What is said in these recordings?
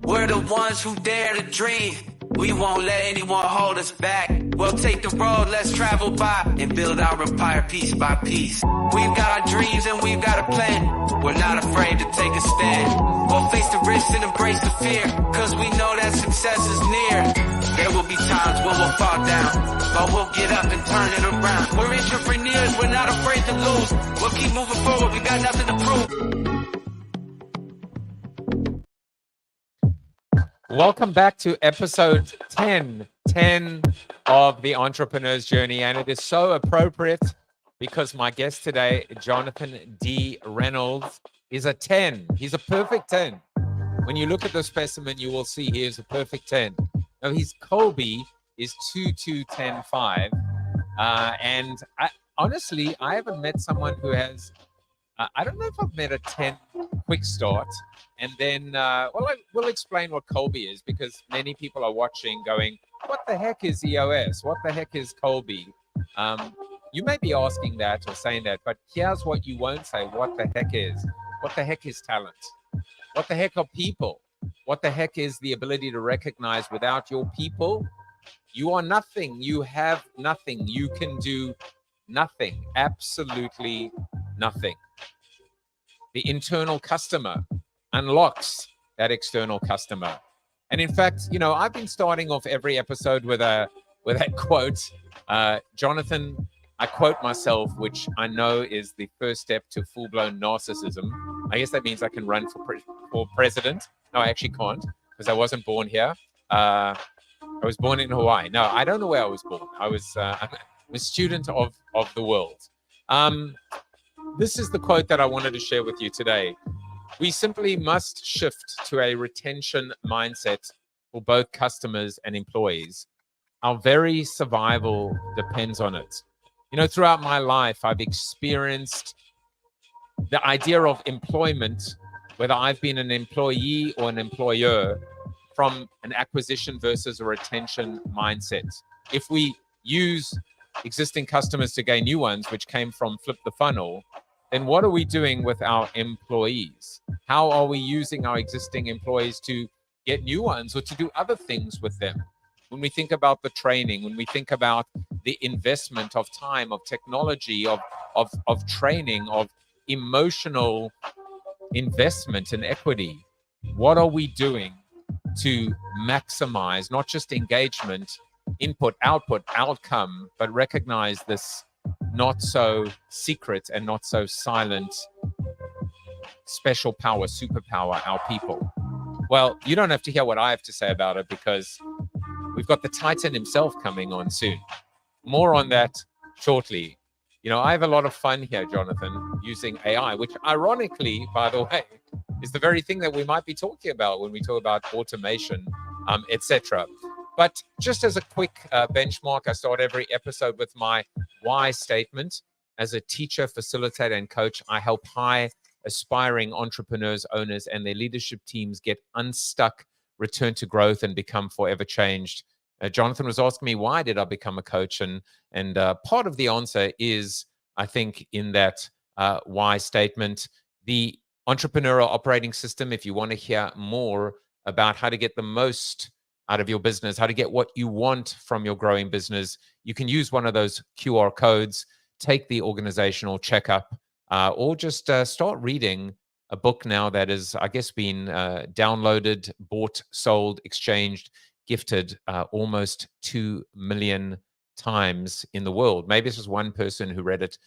We're the ones who dare to dream. We won't let anyone hold us back. We'll take the road, let's travel by and build our empire piece by piece. We've got our dreams and we've got a plan. We're not afraid to take a stand. We'll face the risks and embrace the fear, cause we know that success is near. There will be times when we'll fall down, but we'll get up and turn it around. We're entrepreneurs, we're not afraid to lose. We'll keep moving forward, we got nothing to prove. Welcome back to episode 10 of the Entrepreneur's Journey. And it is so appropriate because my guest today, Jonathan D. Reynolds, is a 10. He's a perfect 10. When you look at the specimen, you will see he is a perfect 10. Now, his Colby is 22105. And honestly, I haven't met someone who has, I don't know if I've met a 10 quick start. And then, well, I will explain what Colby is, because many people are watching going, what the heck is EOS? What the heck is Colby? You may be asking that or saying that, but here's what you won't say. What the heck is? What the heck is talent? What the heck are people? What the heck is the ability to recognize without your people, you are nothing. You have nothing. You can do nothing. Absolutely nothing. The internal customer unlocks that external customer. And in fact, you know, I've been starting off every episode with a quote. Jonathan, I quote myself, which I know is the first step to full-blown narcissism. I guess that means I can run for president. No, I actually can't, because I wasn't born here. I was born in Hawaii. No, I don't know where I was born. I'm a student of the world. This is the quote that I wanted to share with you today. We simply must shift to a retention mindset for both customers and employees. Our very survival depends on it. You know, throughout my life, I've experienced the idea of employment, whether I've been an employee or an employer, from an acquisition versus a retention mindset. If we use existing customers to gain new ones, which came from Flip the Funnel, then what are we doing with our employees? How are we using our existing employees to get new ones or to do other things with them? When we think about the training, when we think about the investment of time, of technology, of training, of emotional investment and equity, what are we doing to maximize not just engagement, input, output, outcome, but recognize this not so secret and not so silent special power, superpower, our people? Well, you don't have to hear what I have to say about it, because we've got the Titan himself coming on soon. More on that shortly. You know, I have a lot of fun here, Jonathan, using AI, which ironically, by the way, is the very thing that we might be talking about when we talk about automation, etc. But just as a quick benchmark, I start every episode with my why statement. As a teacher, facilitator, and coach, I help high aspiring entrepreneurs, owners, and their leadership teams get unstuck, return to growth, and become forever changed. Jonathan was asking me, why did I become a coach? And part of the answer is, I think, in that why statement. The entrepreneurial operating system, if you want to hear more about how to get the most out of your business, how to get what you want from your growing business, you can use one of those QR codes, take the organizational checkup, or just start reading a book now that is, I guess, been downloaded, bought, sold, exchanged, gifted almost 2 million times in the world. Maybe it's just one person who read it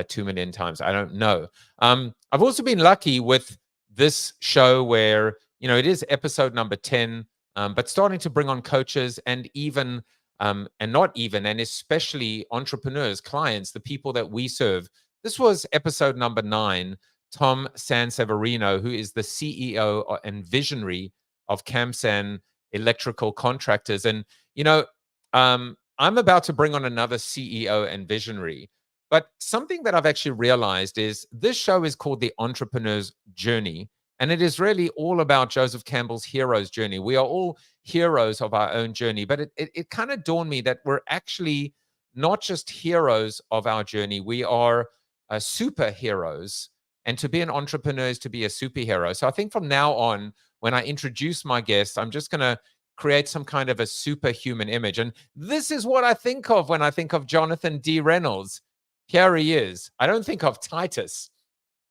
2 million times. I don't know. I've also been lucky with this show where, you know, it is episode number 10, but starting to bring on coaches and even, and not even, and especially entrepreneurs, clients, the people that we serve. This was episode number 9. Tom Sanseverino, who is the CEO and visionary of Camsan Electrical Contractors. And, you know, I'm about to bring on another CEO and visionary. But something that I've actually realized is this show is called The Entrepreneur's Journey. And it is really all about Joseph Campbell's hero's journey. We are all heroes of our own journey. But it kind of dawned me that we're actually not just heroes of our journey. We are superheroes. And to be an entrepreneur is to be a superhero. So I think from now on, when I introduce my guest, I'm just going to create some kind of a superhuman image. And this is what I think of when I think of Jonathan D. Reynolds. Here he is. I don't think of Titus.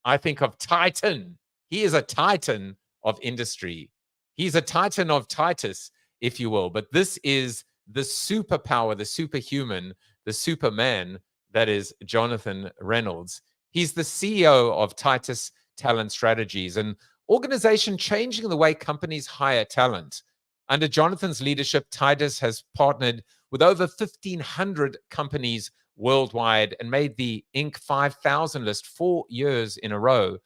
I think of Titan. He is a titan of industry. He's a titan of Titus, if you will. But this is the superpower, the superhuman, the superman that is Jonathan Reynolds. He's the CEO of Titus Talent Strategies, an organization changing the way companies hire talent. Under Jonathan's leadership, Titus has partnered with over 1,500 companies worldwide and made the Inc. 5,000 list 4 years in a row.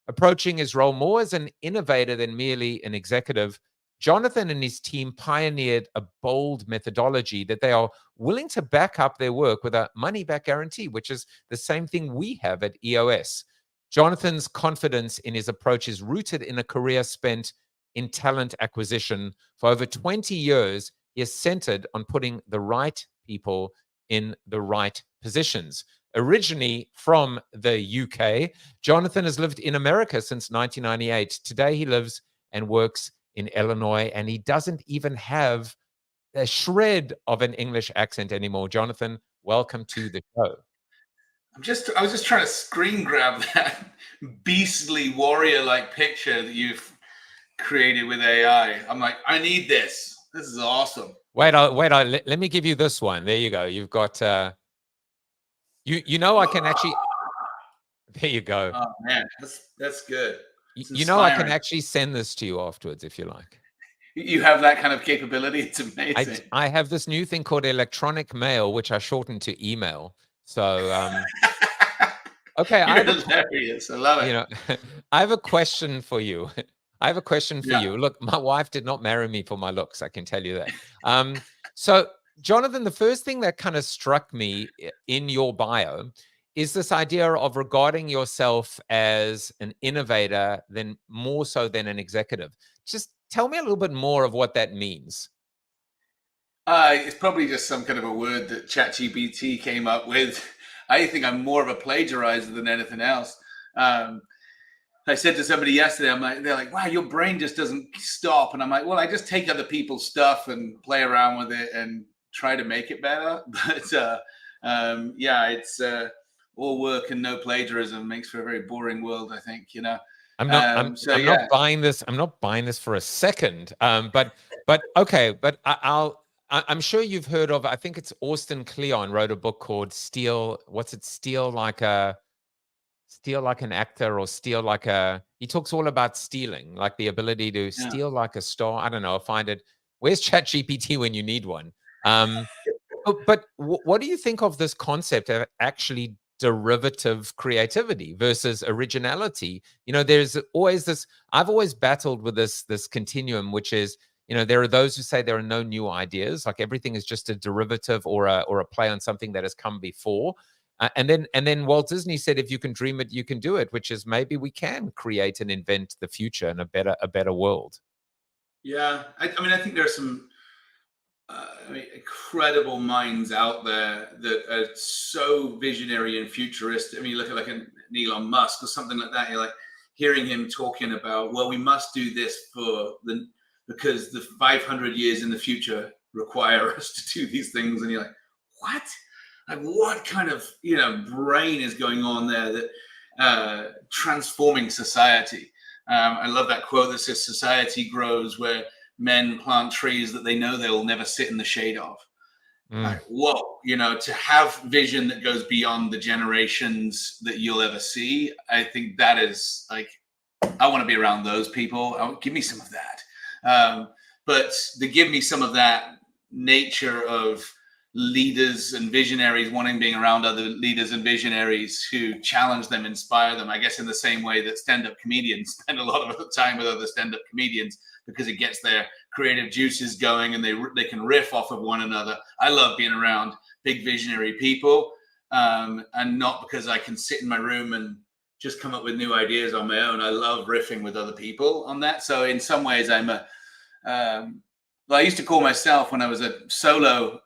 Approaching his role more as an innovator than merely an executive, Jonathan and his team pioneered a bold methodology that they are willing to back up their work with a money-back guarantee, which is the same thing we have at EOS. Jonathan's confidence in his approach is rooted in a career spent in talent acquisition. For over 20 years, he is centered on putting the right people in the right positions. Originally from the UK, Jonathan has lived in America since 1998. Today, he lives and works in Illinois, and he doesn't even have a shred of an English accent anymore. Jonathan, welcome to the show. I was just trying to screen grab that beastly warrior-like picture that you've created with AI. I'm like, I need this. This is awesome. Let me give you this one. There you go. You've got you know, I can actually, there you go. Oh man, that's good. You know, I can actually send this to you afterwards if you like. You have that kind of capability. It's amazing. I have this new thing called electronic mail, which I shortened to email. So okay, You're hilarious. I love it. You know, I have a question for you. You. Look, my wife did not marry me for my looks, I can tell you that. So, Jonathan, the first thing that kind of struck me in your bio is this idea of regarding yourself as an innovator, then more so than an executive. Just tell me a little bit more of what that means. It's probably just some kind of a word that ChatGPT came up with. I think I'm more of a plagiarizer than anything else. I said to somebody yesterday, they're like, wow, your brain just doesn't stop. And I'm like, well, I just take other people's stuff and play around with it and try to make it better. But yeah, it's all work and no plagiarism makes for a very boring world, I think, you know. I'm not buying this. I'm not buying this for a second. But okay, but I'm sure you've heard of, I think it's Austin Kleon wrote a book called Steal Like an Actor, or Steal Like a, he talks all about stealing, like the ability to steal like a star. I don't know, find it. Where's ChatGPT when you need one? But what do you think of this concept of actually derivative creativity versus originality? You know, there's always this, I've always battled with this continuum, which is, you know, there are those who say there are no new ideas, like everything is just a derivative or a play on something that has come before. And then Walt Disney said, if you can dream it, you can do it, which is maybe we can create and invent the future and a better world. Yeah, I mean, I think there are some incredible minds out there that are so visionary and futuristic. I mean, you look at like an Elon Musk or something like that. You're like hearing him talking about, well, we must do this because the 500 years in the future require us to do these things. And you're like, what? Like, what kind of, you know, brain is going on there that transforming society? I love that quote that says, society grows where men plant trees that they know they will never sit in the shade of. Like, whoa, you know, to have vision that goes beyond the generations that you'll ever see. I think that is like, I want to be around those people. Give me some of that. But to give me some of that nature of leaders and visionaries, wanting being around other leaders and visionaries who challenge them, inspire them, I guess in the same way that stand-up comedians spend a lot of time with other stand-up comedians, because it gets their creative juices going and they can riff off of one another. I love being around big visionary people, and not because I can sit in my room and just come up with new ideas on my own. I love riffing with other people on that. So in some ways I'm well, I used to call myself, when I was a solo,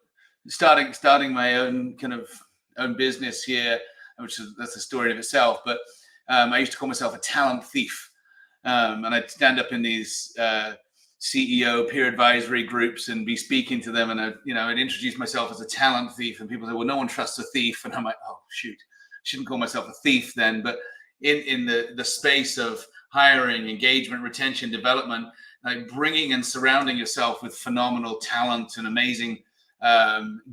starting my own kind of own business here, that's a story of itself. But I used to call myself a talent thief. And I'd stand up in these CEO peer advisory groups and be speaking to them, and I'd introduce myself as a talent thief, and people say, well, no one trusts a thief, and I'm like, oh shoot, shouldn't call myself a thief then. But in the space of hiring, engagement, retention, development, like bringing and surrounding yourself with phenomenal talent and amazing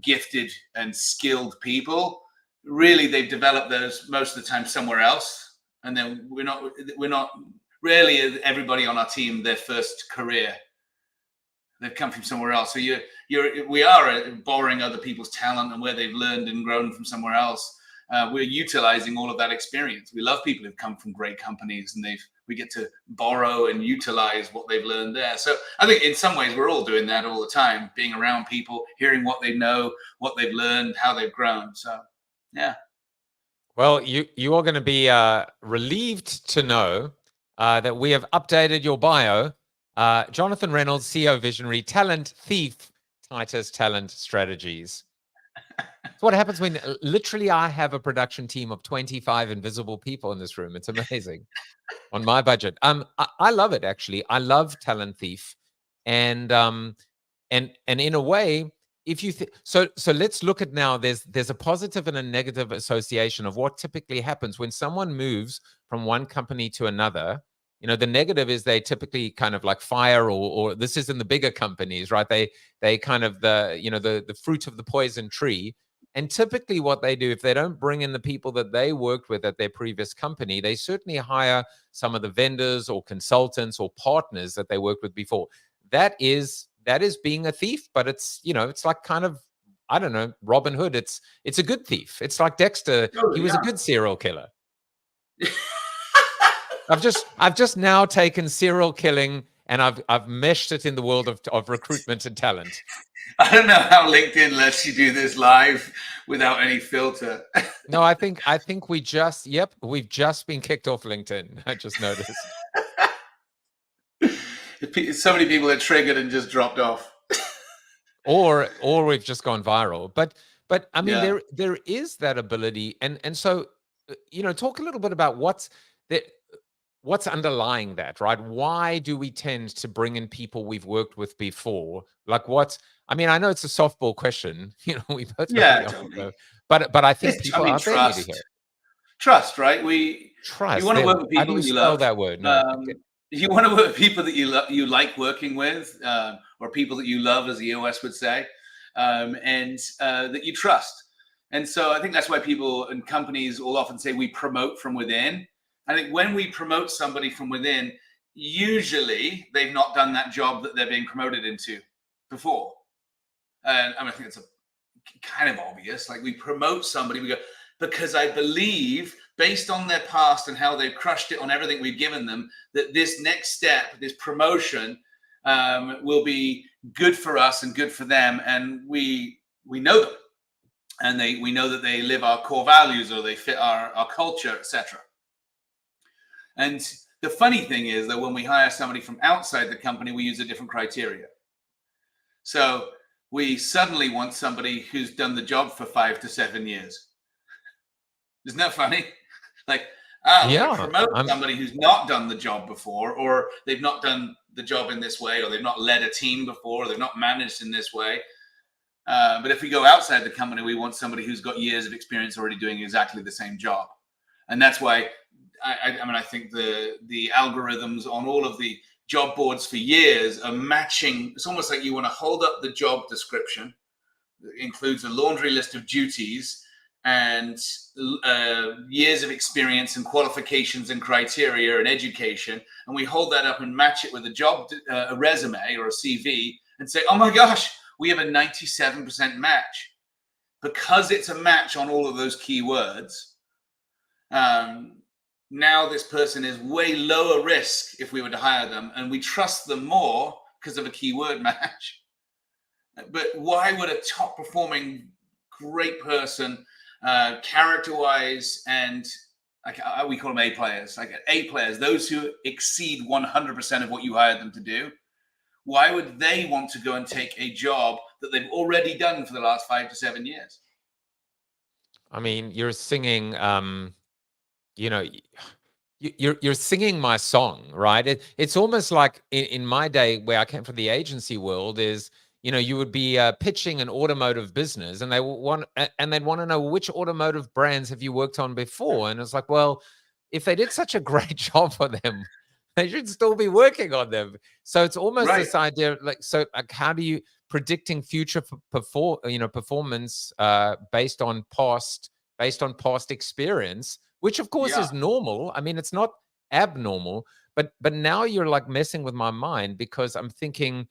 gifted and skilled people, really they've developed those most of the time somewhere else, and then we're not rarely everybody on our team, their first career, they've come from somewhere else. So we are borrowing other people's talent and where they've learned and grown from somewhere else. We're utilizing all of that experience. We love people who've come from great companies, and we get to borrow and utilize what they've learned there. So I think in some ways we're all doing that all the time, being around people, hearing what they know, what they've learned, how they've grown. So yeah. Well, you are going to be relieved to know that we have updated your bio. Jonathan Reynolds, CEO Visionary, Talent Thief, Titus Talent Strategies. It's what happens when literally I have a production team of 25 invisible people in this room. It's amazing on my budget. I love it, actually. I love Talent Thief. And in a way, if you so let's look at now, there's a positive and a negative association of what typically happens when someone moves from one company to another. The negative is they typically kind of like fire, or this is in the bigger companies, right? They kind of the fruit of the poison tree. And typically what they do, if they don't bring in the people that they worked with at their previous company, they certainly hire some of the vendors or consultants or partners that they worked with before. That is being a thief, but it's like kind of, I don't know, Robin Hood. It's a good thief. It's like Dexter. He was a good serial killer. I've just now taken serial killing and I've meshed it in the world of recruitment and talent. I don't know how LinkedIn lets you do this live without any filter. No, I think we've just been kicked off LinkedIn. I just noticed. So many people are triggered and just dropped off. or we've just gone viral. But I mean, there is that ability, and so talk a little bit about what's underlying that, right? Why do we tend to bring in people we've worked with before? Like I mean, I know it's a softball question. We both totally. But I think people out there need to hear it. Trust, right? Trust. You want to work with people that you love. That word? No. You want to work with people that you like working with, or people that you love, as the EOS would say, and that you trust. And so I think that's why people and companies will often say we promote from within. I think when we promote somebody from within, usually they've not done that job that they're being promoted into before. And I think it's kind of obvious. Like, we promote somebody, we go, because I believe, based on their past and how they've crushed it on everything we've given them, that this next step, this promotion, will be good for us and good for them. And we know them, and we know that they live our core values, or they fit our culture, etc. And the funny thing is that when we hire somebody from outside the company, we use a different criteria. So we suddenly want somebody who's done the job for 5 to 7 years. Isn't that funny? Like, promote somebody who's not done the job before, or they've not done the job in this way, or they've not led a team before, or they've not managed in this way. But if we go outside the company, we want somebody who's got years of experience already doing exactly the same job. And that's why I think the algorithms on all of the job boards for years are matching. It's almost like you want to hold up the job description. It includes a laundry list of duties and years of experience and qualifications and criteria and education. And we hold that up and match it with a resume or a CV and say, oh my gosh, we have a 97% match. Because it's a match on all of those keywords, now this person is way lower risk if we were to hire them, and we trust them more because of a keyword match. But why would a top performing great person, character-wise, and we call them A players, like A players, those who exceed 100% of what you hired them to do, why would they want to go and take a job that they've already done for the last 5 to 7 years? I mean, you're singing, You're singing my song, right? It's almost like in my day where I came from the agency world is, you would be pitching an automotive business, and they'd want to know which automotive brands have you worked on before, and it's like, well, if they did such a great job for them, they should still be working on them. So it's almost Right. this idea, like how do you predicting future performance based on past experience, which of course Yeah. is normal. I mean, it's not abnormal, but now you're like messing with my mind because I'm thinking,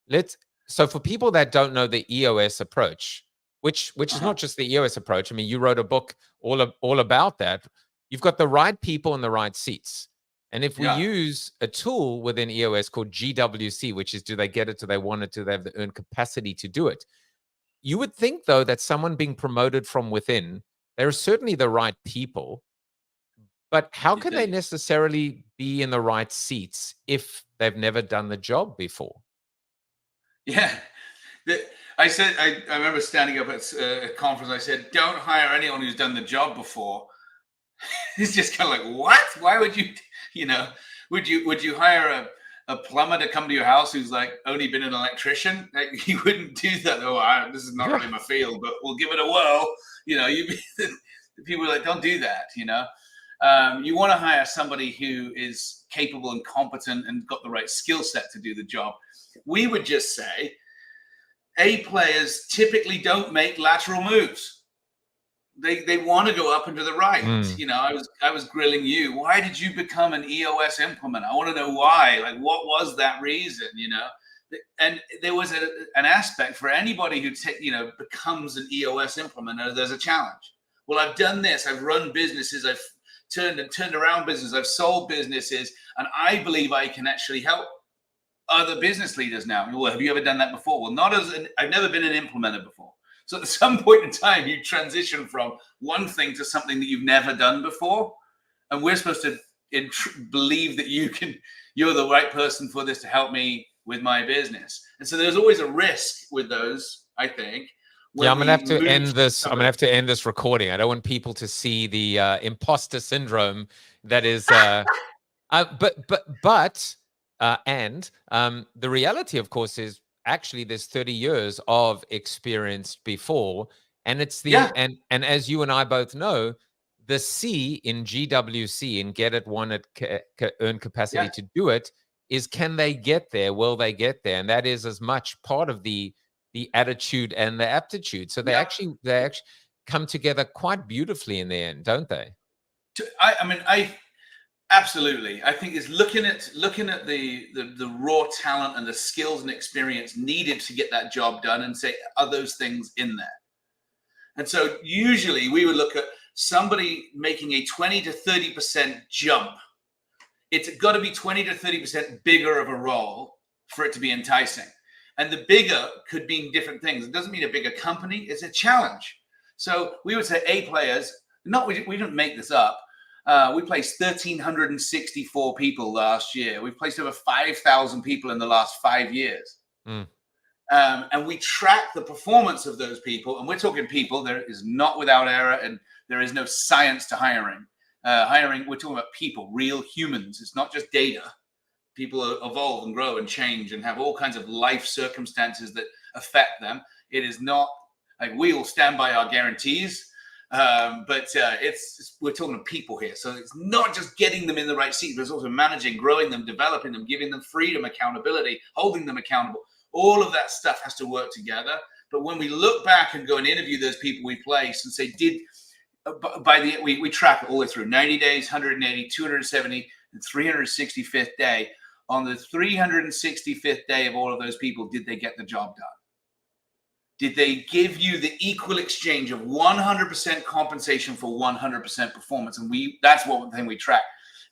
let's so for people that don't know the EOS approach, which is Uh-huh. not just the EOS approach. I mean, you wrote a book all about that. You've got the right people in the right seats. And if we Yeah. use a tool within EOS called GWC, which is do they get it, do they want it, do they have the earned capacity to do it? You would think, though, that someone being promoted from within, they're certainly the right people, but how Did can they they? necessarily be in the right seats if they've never done the job before? Yeah. The, I said, I remember standing up at a conference. I said, don't hire anyone who's done the job before. It's just kind of like, what? Why would you, would you hire a plumber to come to your house who's like only been an electrician? Like, you wouldn't do that. Oh, this is not Yeah. really my field, but we'll give it a whirl. People are like, don't do that. You want to hire somebody who is capable and competent and got the right skill set to do the job. We would just say, A players typically don't make lateral moves. They want to go up and to the right. Mm. I was grilling you. Why did you become an EOS implementer? I want to know why. Like, what was that reason? And there was an aspect for anybody who becomes an EOS implementer. There's a challenge. Well, I've done this. I've run businesses. I've turned around business. I've sold businesses, and I believe I can actually help other business leaders now. Well, have you ever done that before? Well, I've never been an implementer before. So at some point in time, you transition from one thing to something that you've never done before. And we're supposed to believe that you're the right person for this to help me with my business. And so there's always a risk with those, I think. Yeah, I'm gonna have to end this. I'm gonna have to end this recording. I don't want people to see the imposter syndrome that is the reality, of course, is actually there's 30 years of experience before, and it's and as you and I both know, the C in GWC and get it, want it, earn capacity to do it is, can they get there? Will they get there? And that is as much part of the attitude and the aptitude. So they actually come together quite beautifully in the end, don't they? Absolutely. I think it's looking at the raw talent and the skills and experience needed to get that job done and say, are those things in there? And so usually we would look at somebody making a 20 to 30% jump. It's got to be 20 to 30% bigger of a role for it to be enticing. And the bigger could mean different things. It doesn't mean a bigger company. It's a challenge. So we would say A players, we didn't make this up. We placed 1,364 people last year. We've placed over 5,000 people in the last 5 years. Mm. And we track the performance of those people. And we're talking people. There is not without error, and there is no science to hiring. We're talking about people, real humans. It's not just data. People evolve and grow and change and have all kinds of life circumstances that affect them. It is not like we will stand by our guarantees. But we're talking to people here. So it's not just getting them in the right seat, but it's also managing, growing them, developing them, giving them freedom, accountability, holding them accountable. All of that stuff has to work together. But when we look back and go and interview those people we placed and say, we track it all the way through 90 days, 180, 270, and 365th day. On the 365th day of all of those people, did they get the job done? Did they give you the equal exchange of 100% compensation for 100% performance? And that's one thing we track.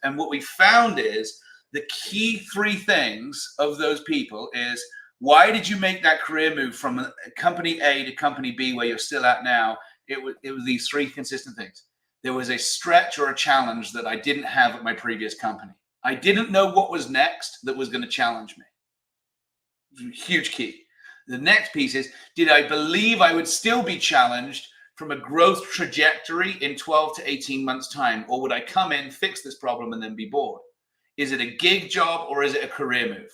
And what we found is the key three things of those people is, why did you make that career move from company A to company B where you're still at now? It was these three consistent things. There was a stretch or a challenge that I didn't have at my previous company. I didn't know what was next that was going to challenge me. Huge key. The next piece is, did I believe I would still be challenged from a growth trajectory in 12 to 18 months time? Or would I come in, fix this problem, and then be bored? Is it a gig job or is it a career move?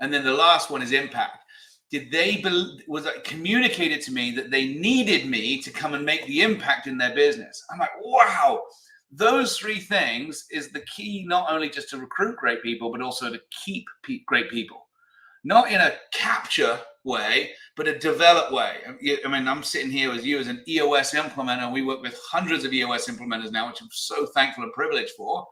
And then the last one is impact. Was it communicated to me that they needed me to come and make the impact in their business? I'm like, wow, those three things is the key, not only just to recruit great people, but also to keep great people. Not in a capture way, but a develop way. I mean, I'm sitting here with you as an EOS implementer. We work with hundreds of EOS implementers now, which I'm so thankful and privileged for.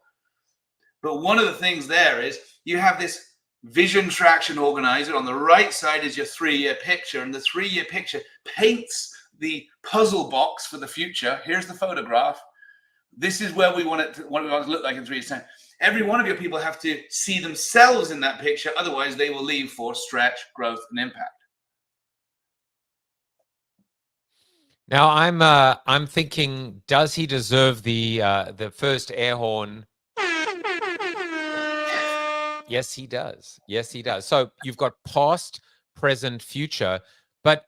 But one of the things there is you have this vision traction organizer. On the right side is your 3-year picture, and the 3-year picture paints the puzzle box for the future. Here's the photograph. This is where we want it to look like in 3 years' time. Every one of your people have to see themselves in that picture. Otherwise, they will leave for stretch, growth, and impact. Now I'm thinking, does he deserve the first air horn? Yes, he does. Yes, he does. So you've got past, present, future. But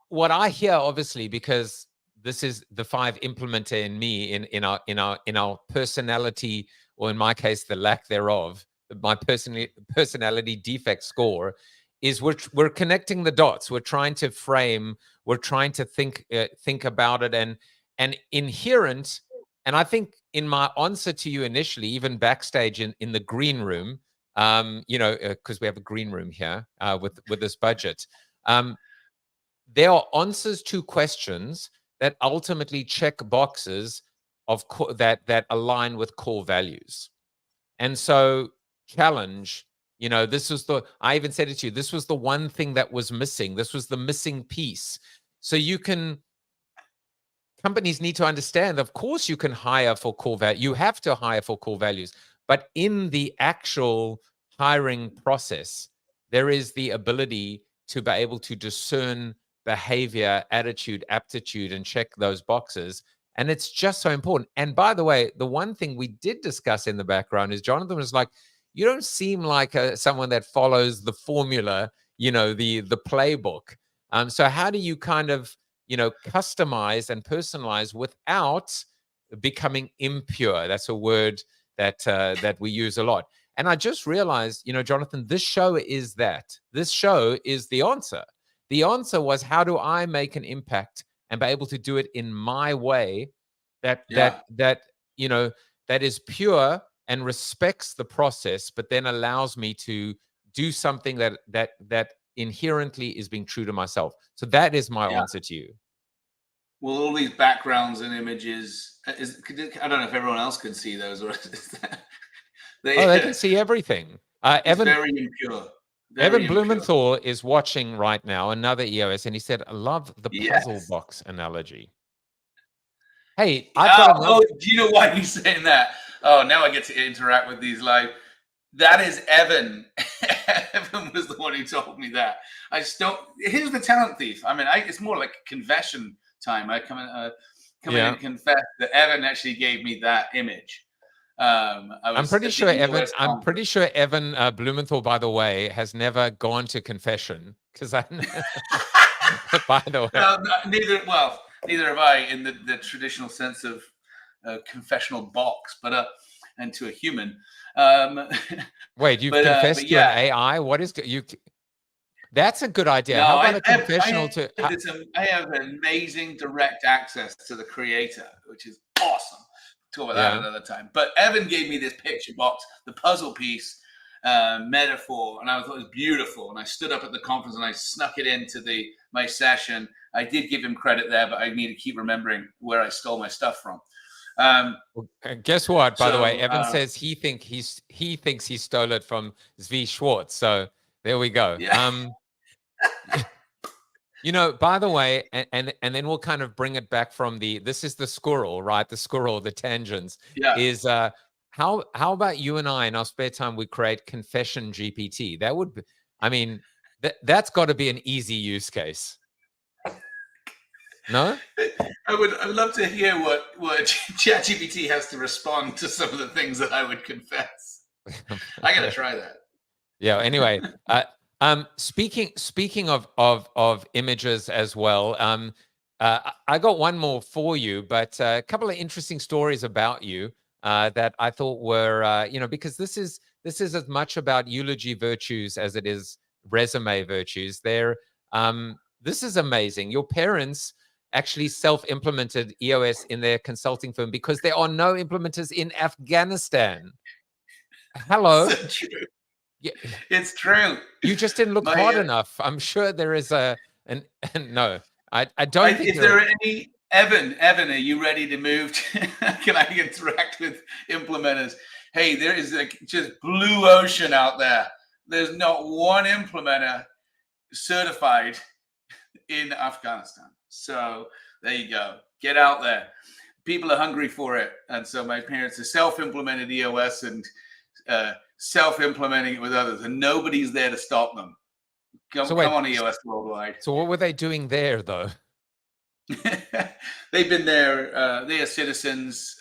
what I hear, obviously, because this is the 5 implementer in me, in our personality, or in my case, the lack thereof, my personality defect score, is we're connecting the dots. We're trying to frame. We're trying to think about it, and inherent. And I think in my answer to you initially, even backstage in the green room, because we have a green room here with this budget, there are answers to questions that ultimately check boxes of that align with core values. And so, challenge, I even said it to you, this was the one thing that was missing. This was the missing piece. So companies need to understand, of course, you can hire for core value. You have to hire for core values. But in the actual hiring process, there is the ability to be able to discern behavior, attitude, aptitude, and check those boxes. And it's just so important. And by the way, the one thing we did discuss in the background is Jonathan was like, you don't seem like someone that follows the formula, the playbook. So how do you kind of, customize and personalize without becoming impure? That's a word that we use a lot. And I just realized, Jonathan, this show is that. This show is the answer. The answer was, how do I make an impact and be able to do it in my way that is pure and respects the process, but then allows me to do something that inherently is being true to myself. So that is my answer to you. Well, all these backgrounds and images, I don't know if everyone else can see those, or they can see everything. Evan, very impure. Evan Blumenthal is watching right now, another EOS, and he said, I love the puzzle box analogy. Hey, I've got another... do you know why he's saying that? Oh, now I get to interact with these live. That is Evan. Evan was the one who told me that. I just don't... Here's the talent thief. I mean, it's more like confession time. I come in and confess that Evan actually gave me that image. I'm pretty sure Evan Blumenthal, by the way, has never gone to confession, because I by the way, neither have I in the traditional sense of confessional box, but and to a human. Wait, you've confessed to an AI? What is you? That's a good idea. No, how about a confessional I have amazing direct access to the creator, which is awesome. Talk about that another time. But Evan gave me this picture box, the puzzle piece metaphor, and I thought it was beautiful. And I stood up at the conference and I snuck it into my session. I did give him credit there, but I need to keep remembering where I stole my stuff from. Guess what? By the way, Evan says he thinks he stole it from Zvi Schwartz. So there we go. Yeah. By the way, and then we'll kind of bring it back from this is the squirrel, right? The squirrel, the tangents. Yeah. Is how about you and I in our spare time we create confession GPT? That would be, that's got to be an easy use case. No? I'd love to hear what ChatGPT has to respond to some of the things that I would confess. I gotta try that. Yeah. Anyway, speaking of images as well, I got one more for you, but a couple of interesting stories about you that I thought were, because this is as much about eulogy virtues as it is resume virtues. This is amazing. Your parents actually self-implemented EOS in their consulting firm because there are no implementers in Afghanistan. Hello. So true. Yeah, It's true. you just didn't look My, hard enough. I'm sure there is no. I don't think if there. there are any, Evan, are you ready to move? Can I interact with implementers? Hey, there is just blue ocean out there. There's not one implementer certified in Afghanistan. So there you go. Get out there. People are hungry for it. And so my parents are self-implemented EOS and self-implementing it with others, and nobody's there to stop them. Come on, EOS Worldwide. So what were they doing there, though? They've been there. They are citizens.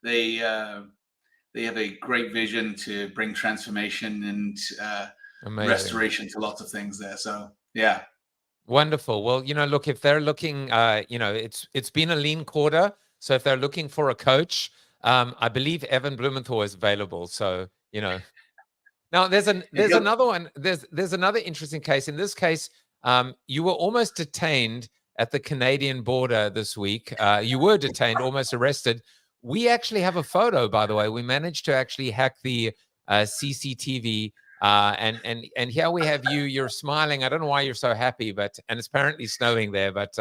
They have a great vision to bring transformation and restoration to lots of things there. So yeah. Wonderful. Well, look, if they're looking, it's been a lean quarter. So if they're looking for a coach, I believe Evan Blumenthal is available. So, now there's another one. There's another interesting case. In this case, you were almost detained at the Canadian border this week. You were detained, almost arrested. We actually have a photo, by the way. We managed to actually hack the CCTV. And here we have you. You're smiling. I don't know why you're so happy, and it's apparently snowing there. But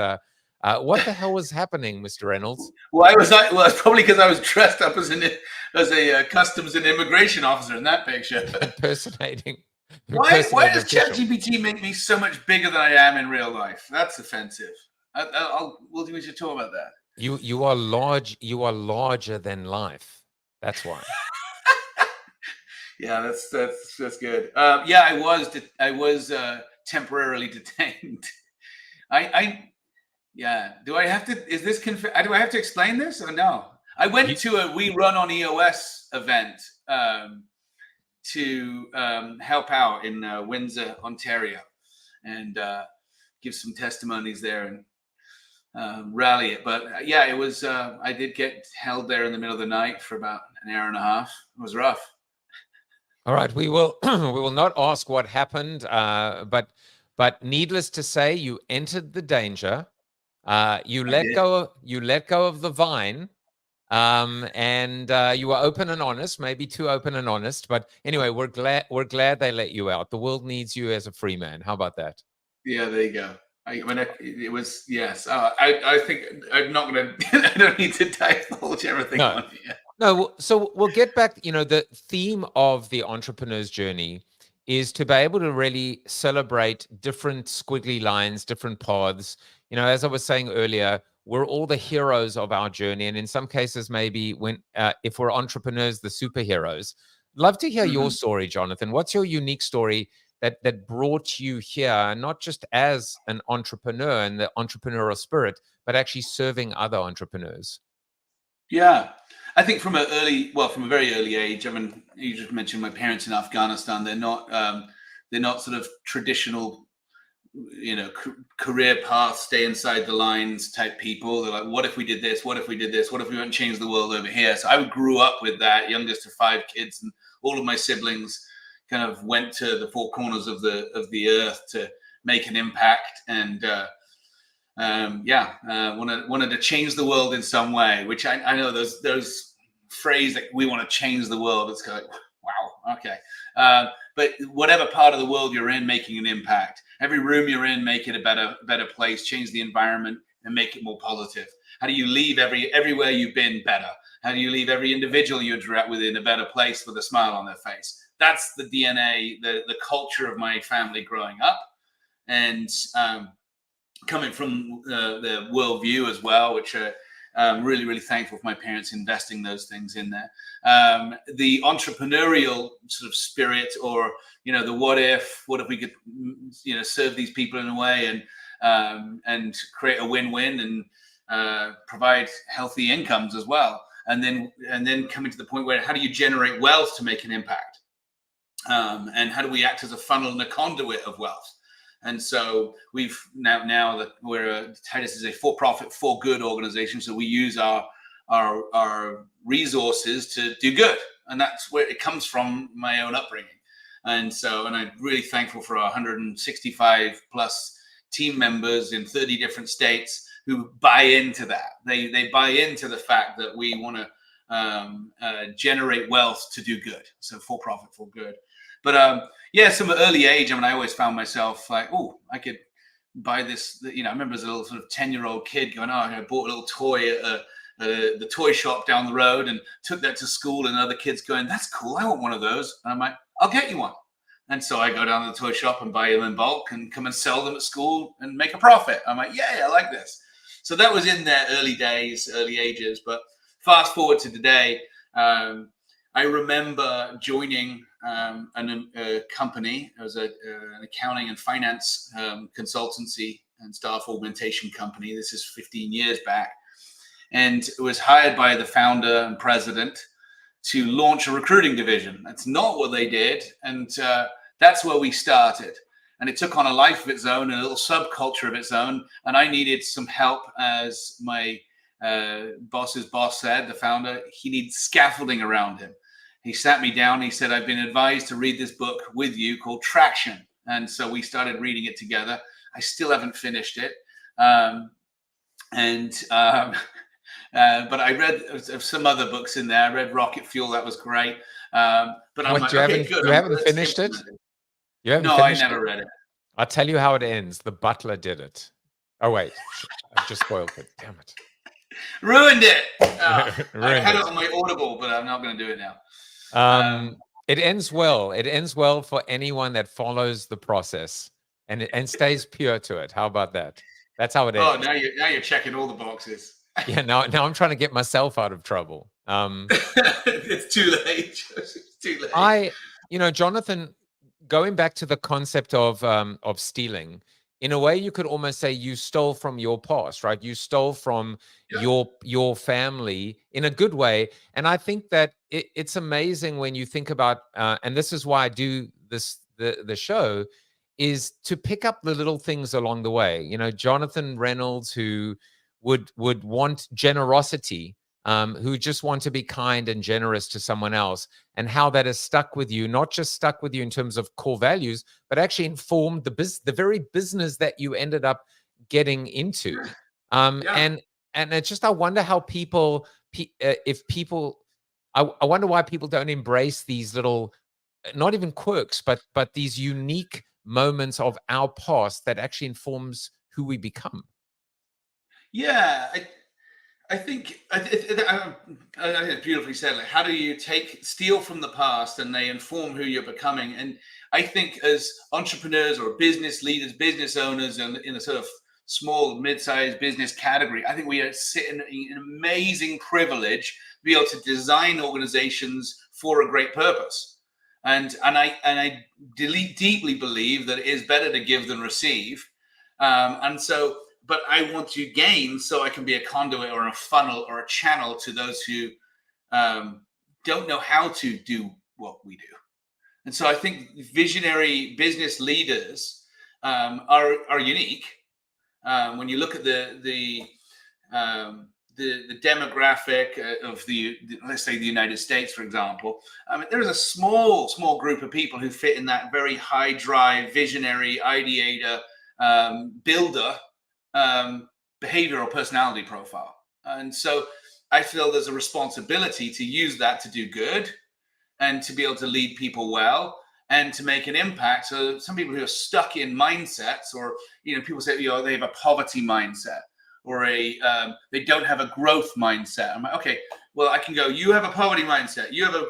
what the hell was happening, Mr. Reynolds? Well, it's probably because I was dressed up as a customs and immigration officer in that picture. Impersonating. Why does ChatGPT make me so much bigger than I am in real life? That's offensive. We should talk about that. You are large. You are larger than life. That's why. Yeah, that's good. Yeah, I was temporarily detained. Yeah. Do I have to? Is this? Do I have to explain this or no? I went to a We Run on EOS event to help out in Windsor, Ontario, and give some testimonies there and rally it. But yeah, it was. I did get held there in the middle of the night for about an hour and a half. It was rough. All right, we will not ask what happened, but needless to say, you entered the danger. You let go of the vine, and you were open and honest, maybe too open and honest. But anyway, we're glad they let you out. The world needs you as a free man. How about that? Yeah, there you go. It was, yes. I think I'm not going to. I don't need to divulge everything on here. No, so we'll get back. The theme of the entrepreneur's journey is to be able to really celebrate different squiggly lines, different paths. As I was saying earlier, we're all the heroes of our journey. And in some cases, maybe if we're entrepreneurs, the superheroes. Love to hear your story, Jonathan. What's your unique story that brought you here, not just as an entrepreneur and the entrepreneurial spirit, but actually serving other entrepreneurs? Yeah. I think from a very early age. I mean, you just mentioned my parents in Afghanistan. They're not sort of traditional, career path, stay inside the lines type people. They're like, what if we did this? What if we did this? What if we went and changed the world over here? So I grew up with that, youngest of 5 kids, and all of my siblings kind of went to the 4 corners of the earth to make an impact, and wanted to change the world in some way, which I know those phrase like we want to change the world. It's kind of like, wow, okay. But whatever part of the world you're in, making an impact. Every room you're in, make it a better place, change the environment and make it more positive. How do you leave everywhere you've been better? How do you leave every individual you interact with in a better place with a smile on their face? That's the DNA, the culture of my family growing up. And coming from the worldview as well, which I'm really, really thankful for my parents investing those things in there. The entrepreneurial sort of spirit, or the what if we could serve these people in a way and create a win-win and provide healthy incomes as well, and then coming to the point where how do you generate wealth to make an impact, and how do we act as a funnel and a conduit of wealth. And so we've now that we're Titus is a for-profit, for-good organization. So we use our resources to do good, and that's where it comes from, my own upbringing. And I'm really thankful for our 165 plus team members in 30 different states who buy into that. They buy into the fact that we want to generate wealth to do good. So for profit, for good. But from an early age, I always found myself like, oh, I could buy this. I remember as a little sort of 10-year-old kid going, oh, I bought a little toy at the toy shop down the road and took that to school, and other kids going, that's cool, I want one of those. And I'm like, I'll get you one. And so I go down to the toy shop and buy them in bulk and come and sell them at school and make a profit. I'm like, yeah, I like this. So that was in their early days, early ages. But fast forward to today, I remember joining a company. It was an accounting and finance consultancy and staff augmentation company. This is 15 years back. And it was hired by the founder and president to launch a recruiting division. That's not what they did. And that's where we started. And it took on a life of its own, a little subculture of its own. And I needed some help, as my boss's boss said, the founder, he needs scaffolding around him. He sat me down. He said, I've been advised to read this book with you called Traction. And so we started reading it together. I still haven't finished it. But I read some other books in there. I read Rocket Fuel. That was great. But I'm like, okay, good. You haven't finished it? You haven't No, finished I never read it. I'll tell you how it ends. The butler did it. Oh, wait. I've just spoiled it. Damn it. Ruined it. Ruined I had it on my Audible, but I'm not going to do it now. It ends well. It ends well for anyone that follows the process and stays pure to it. How about that? That's how it ends. Oh, now you're checking all the boxes. Yeah, now I'm trying to get myself out of trouble. It's too late. It's too late. Jonathan, going back to the concept of stealing, in a way, you could almost say you stole from your past, right? You stole from your family in a good way. And I think that it's amazing when you think about, and this is why I do the show, is to pick up the little things along the way. Jonathan Reynolds, who would want generosity, who just want to be kind and generous to someone else, and how that has stuck with you, not just stuck with you in terms of core values, but actually informed the very business that you ended up getting into. And it's just, I wonder how I wonder why people don't embrace these little, not even quirks, but these unique moments of our past that actually informs who we become. Yeah, I think it's beautifully said. Like, how do you steal from the past and they inform who you're becoming? And I think as entrepreneurs or business leaders, business owners, and in a sort of small, mid-sized business category, I think we are sitting in an amazing privilege to be able to design organizations for a great purpose. And I deeply believe that it is better to give than receive. But I want to gain so I can be a conduit or a funnel or a channel to those who don't know how to do what we do. And so I think visionary business leaders are unique. When you look at the demographic of let's say the United States, for example, there is a small group of people who fit in that very high drive, visionary, ideator, builder behavioral personality profile. And so I feel there's a responsibility to use that to do good and to be able to lead people well and to make an impact. So some people who are stuck in mindsets, or people say they have a poverty mindset, or they don't have a growth mindset. I'm like, okay, well, I can go, you have a poverty mindset, you have a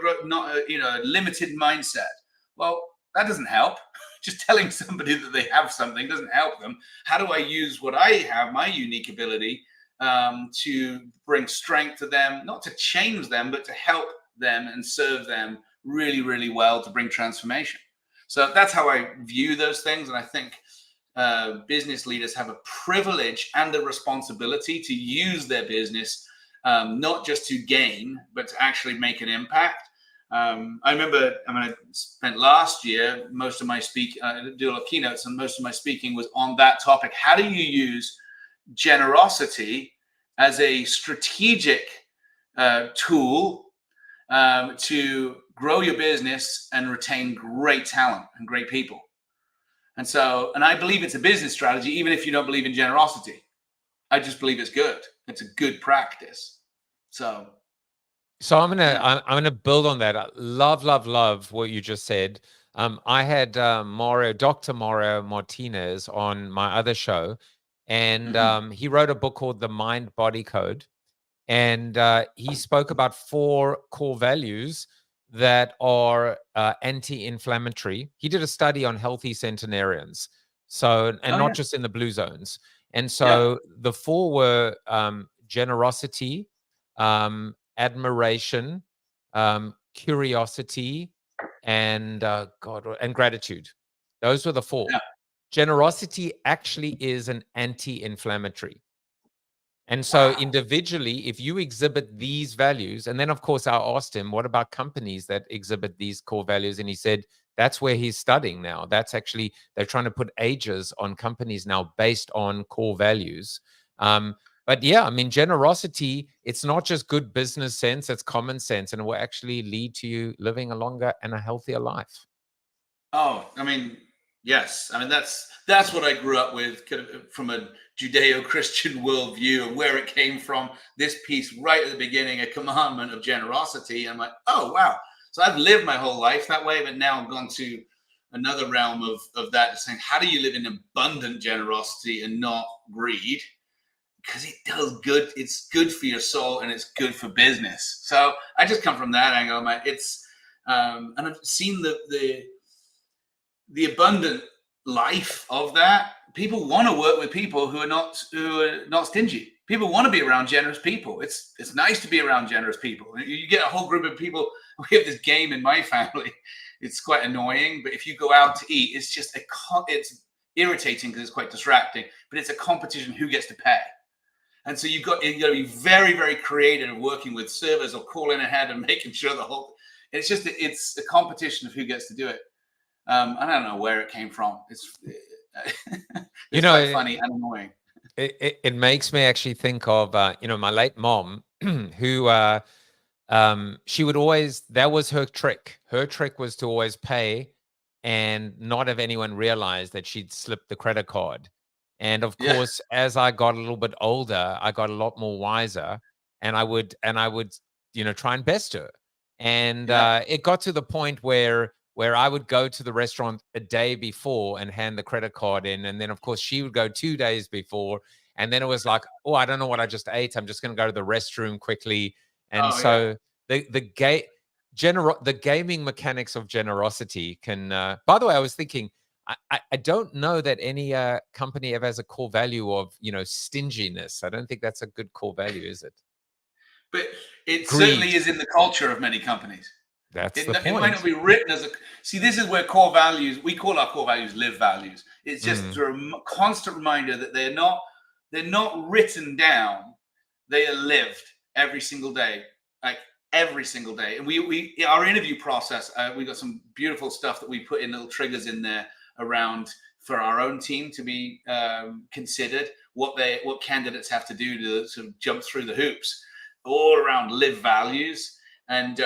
limited mindset. Well, that doesn't help. Just telling somebody that they have something doesn't help them. How do I use what I have, my unique ability, to bring strength to them, not to change them, but to help them and serve them really, really well, to bring transformation. So that's how I view those things. And I think business leaders have a privilege and a responsibility to use their business, not just to gain, but to actually make an impact. I remember, I spent last year, most of my do a lot of keynotes, and most of my speaking was on that topic. How do you use generosity as a strategic tool to grow your business and retain great talent and great people? And I believe it's a business strategy, even if you don't believe in generosity. I just believe it's good. It's a good practice. So I'm gonna build on that. I love what you just said. I had Dr. Mario Martinez on my other show, and he wrote a book called The Mind Body Code, and he spoke about 4 core values that are anti-inflammatory. He did a study on healthy centenarians, not just in the blue zones. And so the 4 were generosity, admiration, curiosity, and gratitude. Those were the 4. Yeah. Generosity actually is an anti-inflammatory. And so individually, if you exhibit these values, and then of course I asked him, what about companies that exhibit these core values? And he said, that's where he's studying now. That's actually, they're trying to put ages on companies now based on core values. But yeah, I mean, generosity, it's not just good business sense, it's common sense, and it will actually lead to you living a longer and a healthier life. Oh, I mean, yes. I mean, that's what I grew up with, kind of from a Judeo-Christian worldview, and where it came from. This piece right at the beginning, a commandment of generosity. I'm like, oh, wow. So I've lived my whole life that way, but now I've gone to another realm of that, saying, how do you live in abundant generosity and not greed? Because it does good. It's good for your soul and it's good for business. So I just come from that angle. And I've seen the abundant life of that. People want to work with people who are not stingy. People want to be around generous people. It's nice to be around generous people. You get a whole group of people. We have this game in my family. It's quite annoying, but if you go out to eat, it's just it's irritating because it's quite distracting. But it's a competition who gets to pay. And so you got to be very, very creative working with servers or calling ahead and making sure it's a competition of who gets to do it. I don't know where it came from. It's quite funny and annoying. It makes me actually think of my late mom, who she would always, that was her trick. Her trick was to always pay and not have anyone realize that she'd slipped the credit card. And of course, as I got a little bit older, I got a lot more wiser, and I would try and best her. And it got to the point where I would go to the restaurant a day before and hand the credit card in. And then, of course, she would go 2 days before. And then it was like, oh, I don't know what I just ate. I'm just going to go to the restroom quickly. And the gaming mechanics of generosity can, by the way, I was thinking, I don't know that any company ever has a core value of, stinginess. I don't think that's a good core value, is it? But it certainly is in the culture of many companies. That's the point. It might not be written as see, this is where core values, we call our core values live values. It's just a constant reminder that they're not written down. They are lived every single day, like every single day. And we our interview process, we got some beautiful stuff that we put in, little triggers in there around for our own team to be considered, what candidates have to do to sort of jump through the hoops, all around live values. And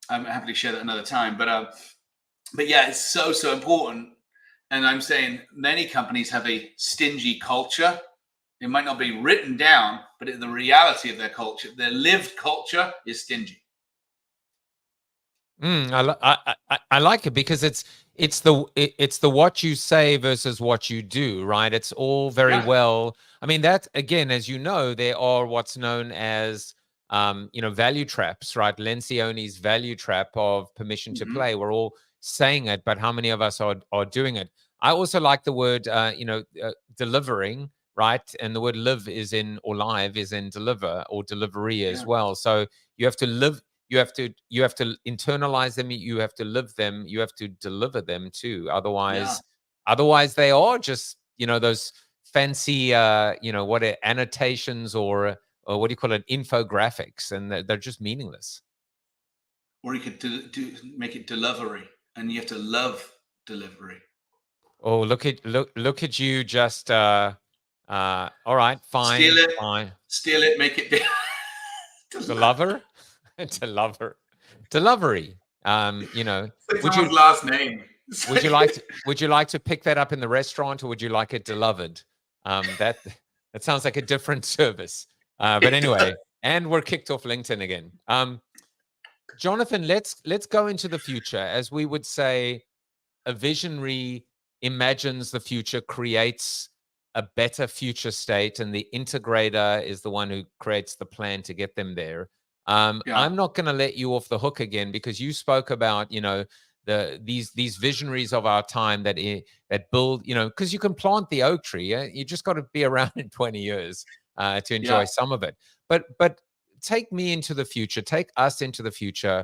I'm happy to share that another time, but yeah, it's so important. And I'm saying many companies have a stingy culture. It might not be written down, but the reality of their culture, their lived culture, is stingy. I like it because it's the what you say versus what you do, right? It's all very well. I mean, that again, as you know, there are what's known as value traps, right? Lencioni's value trap of permission to play. We're all saying it, but how many of us are doing it? I also like the word, delivering, right? And the word live is in, or live is in deliver or delivery as well. So you have to live, you have to internalize them, you have to live them, you have to deliver them too. Otherwise they are just, those fancy, annotations or what do you call it, infographics, and they're just meaningless. or you could make it delivery, and you have to love delivery. Oh, look at you just all right, fine, fine. Steal it, make it Deliver? Delivery. You know, It's would someone's you last name. would you like to pick that up in the restaurant, or would you like it delivered? That sounds like a different service. But anyway, and we're kicked off LinkedIn again. Jonathan, let's go into the future. As we would say, a visionary imagines the future, creates a better future state, and the integrator is the one who creates the plan to get them there. I'm not going to let you off the hook again, because you spoke about, you know, these visionaries of our time that build, you know, because you can plant the oak tree. You just got to be around in 20 years to enjoy some of it. But take me into the future. Take us into the future.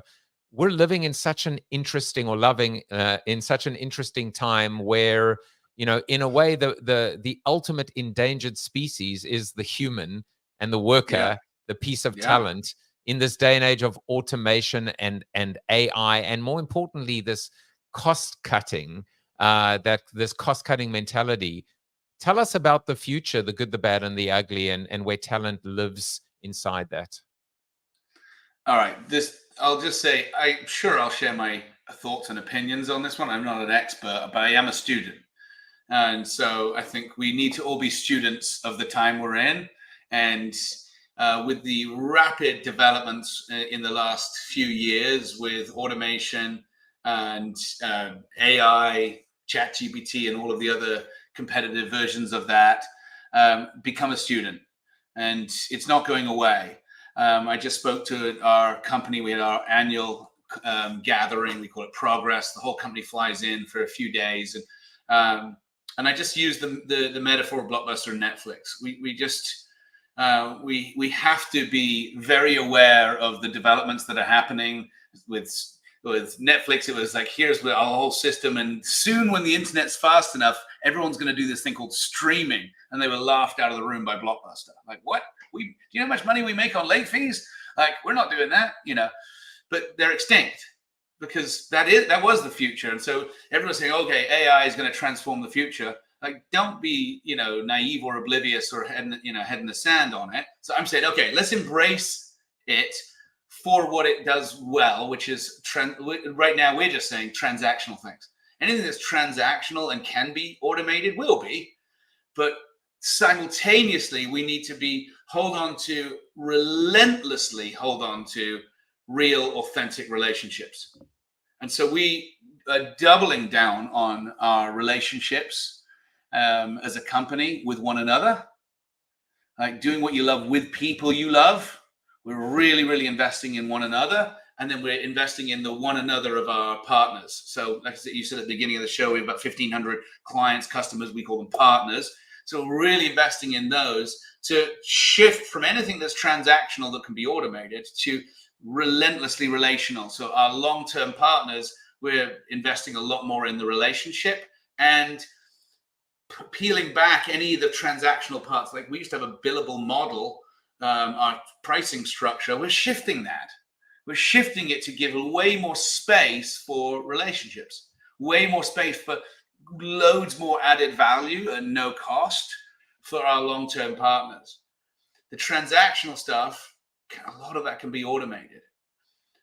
We're living in such an interesting, or loving in such an interesting time where, you know, in a way, the ultimate endangered species is the human and the worker, the piece of talent in this day and age of automation and AI, and more importantly, this cost cutting, this cost cutting mentality. Tell us about the future, the good, the bad, and the ugly, and where talent lives inside that. All right. I'll just say, I'm sure I'll share my thoughts and opinions on this one. I'm not an expert, but I am a student. And so I think we need to all be students of the time we're in. And with the rapid developments in the last few years with automation and AI, ChatGPT, and all of the other competitive versions of that, become a student. And it's not going away. I just spoke to our company. We had our annual gathering. We call it Progress. The whole company flies in for a few days, and I just use the metaphor of Blockbuster and Netflix. We have to be very aware of the developments that are happening with Netflix. It was like, here's our whole system, and soon, when the internet's fast enough, everyone's going to do this thing called streaming, and they were laughed out of the room by Blockbuster. Like, what? Do you know how much money we make on late fees? Like, we're not doing that, you know. But they're extinct, because that was the future. And so everyone's saying, okay, AI is going to transform the future. Like, don't be, you know, naive or oblivious or head in the sand on it. So I'm saying, okay, let's embrace it for what it does well, which is right now we're just saying transactional things. Anything that's transactional and can be automated will be, but simultaneously we need to relentlessly hold on to real, authentic relationships. And so we are doubling down on our relationships as a company with one another, like doing what you love with people you love. We're really, really investing in one another. And then we're investing in the one another of our partners. So like you said at the beginning of the show, we have about 1,500 clients, customers, we call them partners. So we're really investing in those to shift from anything that's transactional that can be automated to relentlessly relational. So our long-term partners, we're investing a lot more in the relationship and peeling back any of the transactional parts. Like, we used to have a billable model, our pricing structure. We're shifting that. We're shifting it to give way more space for relationships, way more space for loads more added value and no cost for our long-term partners. The transactional stuff, a lot of that can be automated.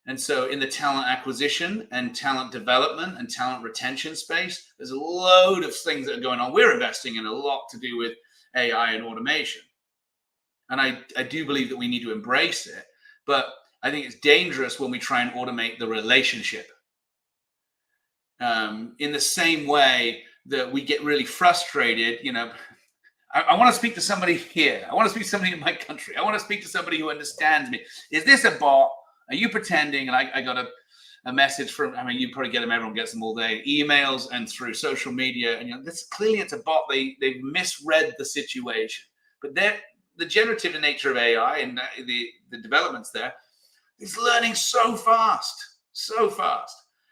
And so in the talent acquisition and talent development and talent retention space, there's a load of things that are going on. We're investing in a lot to do with AI and automation. And I do believe that we need to embrace it. But I think it's dangerous when we try and automate the relationship. In the same way that we get really frustrated, you know, I want to speak to somebody here. I want to speak to somebody in my country. I want to speak to somebody who understands me. Is this a bot? Are you pretending? And I got a message from, I mean, you probably get them, everyone gets them all day, emails and through social media. And, you know, clearly it's a bot. They've misread the situation. But the generative nature of AI and the developments there is learning so fast.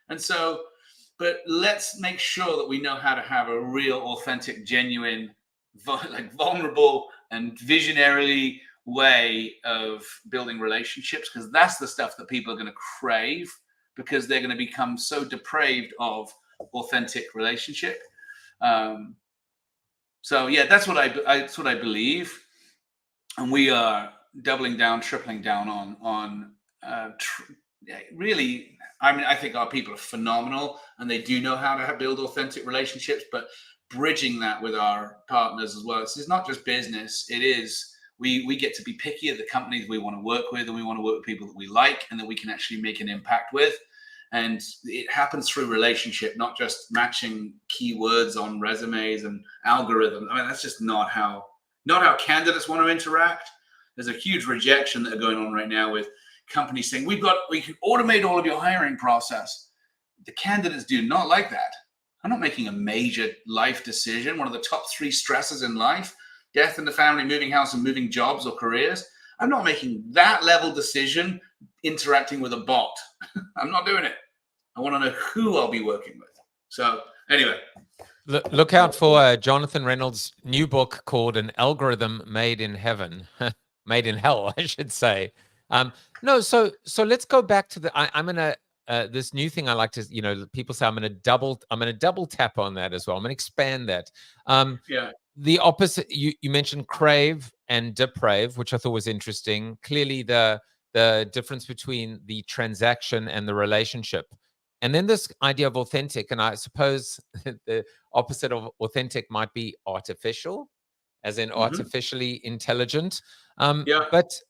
And so, but let's make sure that we know how to have a real, authentic, genuine, like vulnerable and visionary way of building relationships, because that's the stuff that people are going to crave because they're going to become so depraved of authentic relationship. So yeah, that's what I believe, and we are doubling down, tripling down on really. I mean, I think our people are phenomenal, and they do know how to build authentic relationships. But bridging that with our partners as well. It's not just business. It is we get to be picky at the companies we want to work with, and we want to work with people that we like and that we can actually make an impact with. And it happens through relationship, not just matching keywords on resumes and algorithms. I mean, that's just not how candidates want to interact. There's a huge rejection that are going on right now with companies saying, we can automate all of your hiring process. The candidates do not like that. I'm not making a major life decision. One of the top 3 stresses in life, death in the family, moving house, and moving jobs or careers. I'm not making that level decision interacting with a bot. I'm not doing it. I want to know who I'll be working with. So anyway. Look out for Jonathan Reynolds' new book called An Algorithm Made in Heaven. Made in hell, I should say. No, so let's go back to I'm gonna this new thing I like to, people say I'm gonna double tap on that as well. I'm gonna expand that. Yeah. The opposite, you mentioned crave and deprave, which I thought was interesting. Clearly the difference between the transaction and the relationship. And then this idea of authentic, and I suppose the opposite of authentic might be artificial, as in artificially intelligent. But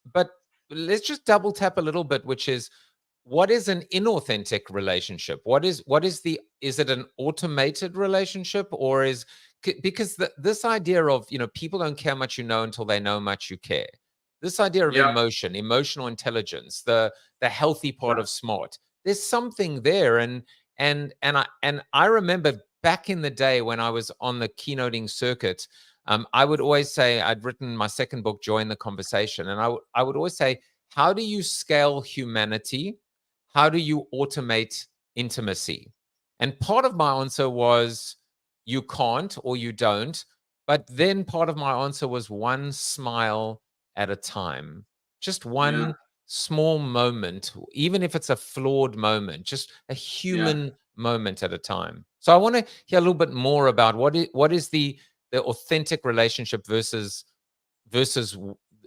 let's just double tap a little bit, which is, what is an inauthentic relationship? Is it an automated relationship, or because this idea of, people don't care much you know until they know much you care. This idea of emotional intelligence, the healthy part of smart. There's something there, and I remember back in the day when I was on the keynoting circuit, I would always say, I'd written my second book, Join the Conversation, and I would always say, how do you scale humanity? How do you automate intimacy? And part of my answer was, you can't, or you don't. But then part of my answer was one smile at a time, just one small moment, even if it's a flawed moment, just a human moment at a time. So I want to hear a little bit more about what is the authentic relationship versus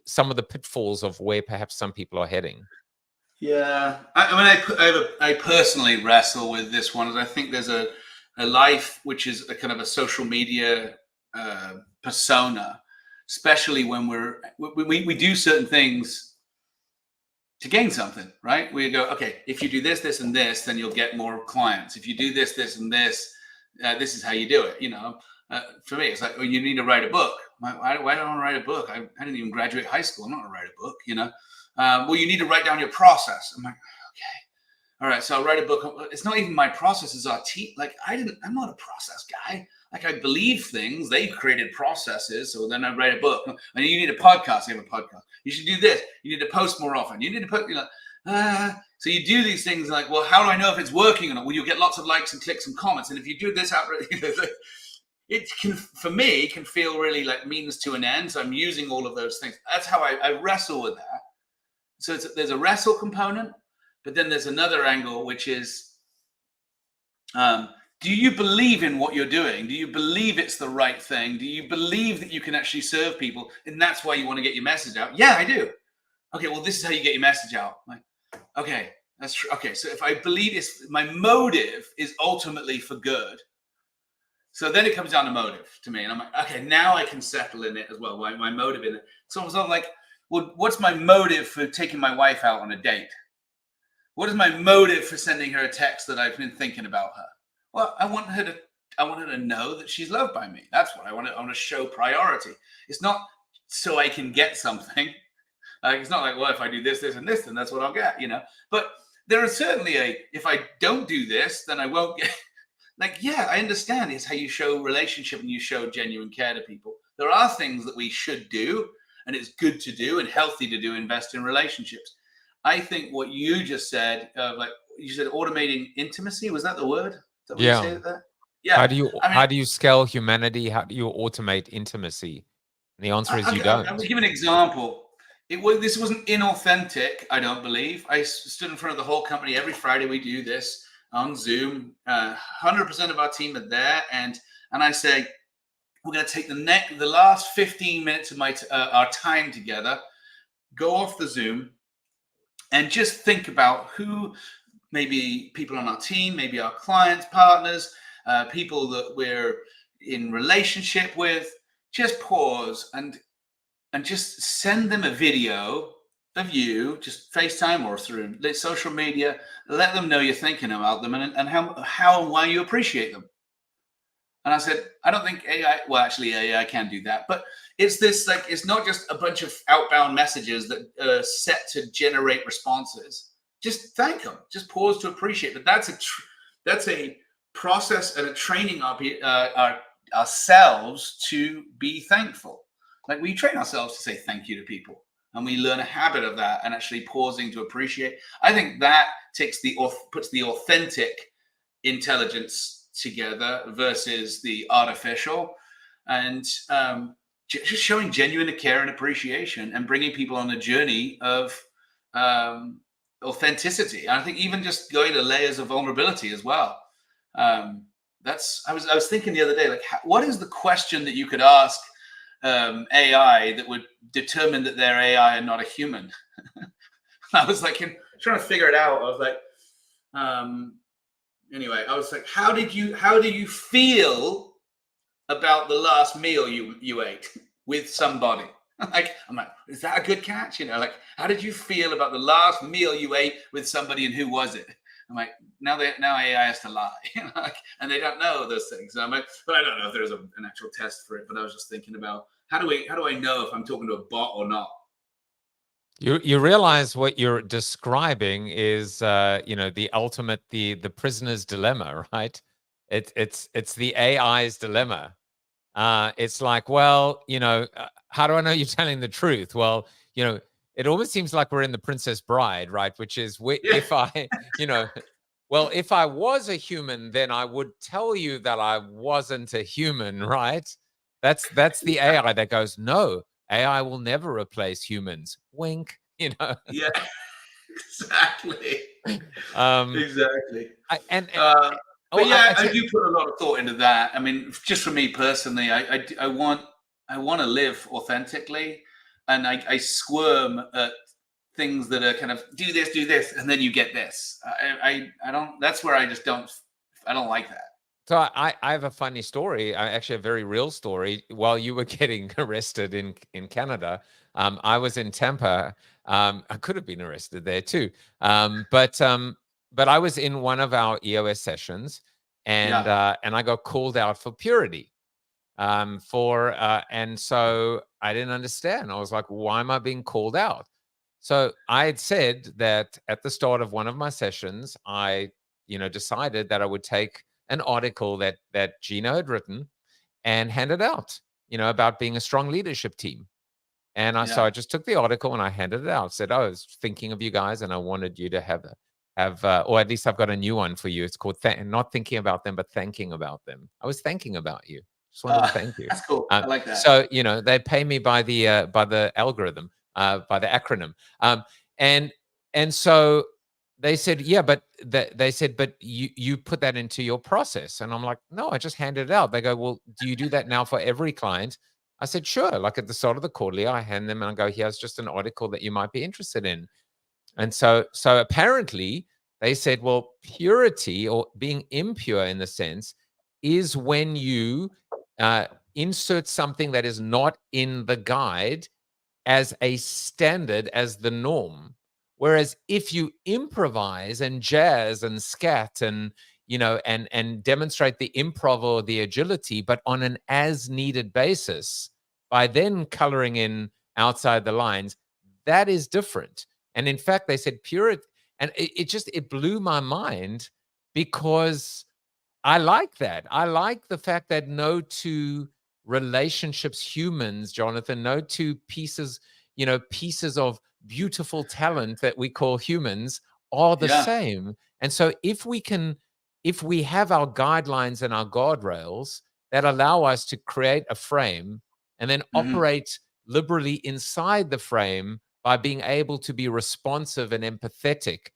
some of the pitfalls of where perhaps some people are heading. Yeah, I personally wrestle with this one. I think there's a life which is a kind of a social media persona, especially when we do certain things to gain something, right? We go, okay, if you do this, this, and this, then you'll get more clients. If you do this, this, and this, this is how you do it. For me, it's like, well, you need to write a book. Why don't I want to write a book? I didn't even graduate high school. I'm not going to write a book, well, you need to write down your process. I'm like, okay, all right. So I'll write a book. It's not even my process. It's our team. Like I'm not a process guy. Like I believe things. They created processes. So then I write a book. And you need a podcast. You have a podcast. You should do this. You need to post more often. You need to put, so you do these things like, well, how do I know if it's working or not? Well, you'll get lots of likes and clicks and comments. And if you do this out, it can, for me, can feel really like means to an end. So I'm using all of those things. That's how I wrestle with that. So there's a wrestle component, but then there's another angle, which is, do you believe in what you're doing? Do you believe it's the right thing? Do you believe that you can actually serve people? And that's why you want to get your message out? Yeah, I do. Okay, well, this is how you get your message out. Like, okay, that's true. Okay, so if I believe my motive is ultimately for good. So then it comes down to motive to me. And I'm like, okay, now I can settle in it as well. My motive in it. So it's not like, well, what's my motive for taking my wife out on a date? What is my motive for sending her a text that I've been thinking about her? Well, I want her to know that she's loved by me. That's what I want to show priority. It's not so I can get something. It's not like, well, if I do this, this, and this, then that's what I'll get, But there is certainly if I don't do this, then I won't get. Like, yeah, I understand. It's how you show relationship and you show genuine care to people. There are things that we should do, and it's good to do and healthy to do, invest in relationships. I think what you just said, like you said, automating intimacy, was that the word? Is that what you said there? Yeah. How do you scale humanity? How do you automate intimacy? And the answer is you don't. I'm going to give an example. This wasn't inauthentic, I don't believe. I stood in front of the whole company every Friday. We do this on Zoom. 100% of our team are there, and I say, we're going to take the last 15 minutes of our time together, go off the Zoom, and just think about who, maybe people on our team, maybe our clients, partners, people that we're in relationship with. Just pause and just send them a video of you, just FaceTime or through social media. Let them know you're thinking about them and how and why you appreciate them. And I said, I don't think AI, well, actually AI can do that, but it's this, like, it's not just a bunch of outbound messages that are set to generate responses. Just thank them, just pause to appreciate. But that's a process and a training ourselves to be thankful. Like, we train ourselves to say thank you to people, and we learn a habit of that and actually pausing to appreciate. I think that puts the authentic intelligence together versus the artificial, and just showing genuine care and appreciation and bringing people on a journey of authenticity. And I think even just going to layers of vulnerability as well. I was thinking the other day, like, what is the question that you could ask AI that would determine that they're AI and not a human? I was like, trying to figure it out. I was like, anyway, I was like, how do you feel about the last meal you ate with somebody? I'm like, is that a good catch? Like, how did you feel about the last meal you ate with somebody, and who was it? I'm like, now AI has to lie, and they don't know those things. So I'm like, but I don't know if there's an actual test for it. But I was just thinking about how do I know if I'm talking to a bot or not? You realize what you're describing is the ultimate, the prisoner's dilemma, right? It's the AI's dilemma. It's like, well, how do I know you're telling the truth? Well, it almost seems like we're in The Princess Bride, right? Which is if I, well, if I was a human, then I would tell you that I wasn't a human, right? That's the AI that goes, no, AI will never replace humans. Wink, Yeah, exactly. Exactly. But yeah, I do put a lot of thought into that. I mean, just for me personally, I want to live authentically, and I squirm at things that are kind of do this, and then you get this. I don't. That's where I just don't. I don't like that. So I have a funny story, actually a very real story. While you were getting arrested in Canada, I was in Tampa. I could have been arrested there too. But I was in one of our EOS sessions, and I got called out for purity. And so I didn't understand. I was like, why am I being called out? So I had said that at the start of one of my sessions, I decided that I would take an article that Gino had written and hand it out, about being a strong leadership team. And so I just took the article and I handed it out. Said, I was thinking of you guys, and I wanted you to have or at least I've got a new one for you. It's called not thinking about them, but thanking about them. I was thanking about you. Just wanted to thank you. That's cool. I like that. So they pay me by the algorithm, by the acronym, and so they said, yeah, but they said, but you put that into your process. And I'm like, no, I just handed it out. They go, well, do you do that now for every client? I said, sure. Like at the start of the quarterly, I hand them and I go, here's just an article that you might be interested in. And so apparently they said, well, purity, or being impure in the sense, is when you insert something that is not in the guide as a standard, as the norm. Whereas if you improvise and jazz and scat and and demonstrate the improv or the agility, but on an as needed basis, by then coloring in outside the lines, that is different. And in fact, they said purity, and it blew my mind, because I like that. I like the fact that no two relationships, humans, Jonathan, no two pieces of beautiful talent that we call humans are the same. And so if we have our guidelines and our guardrails that allow us to create a frame and then operate liberally inside the frame by being able to be responsive and empathetic.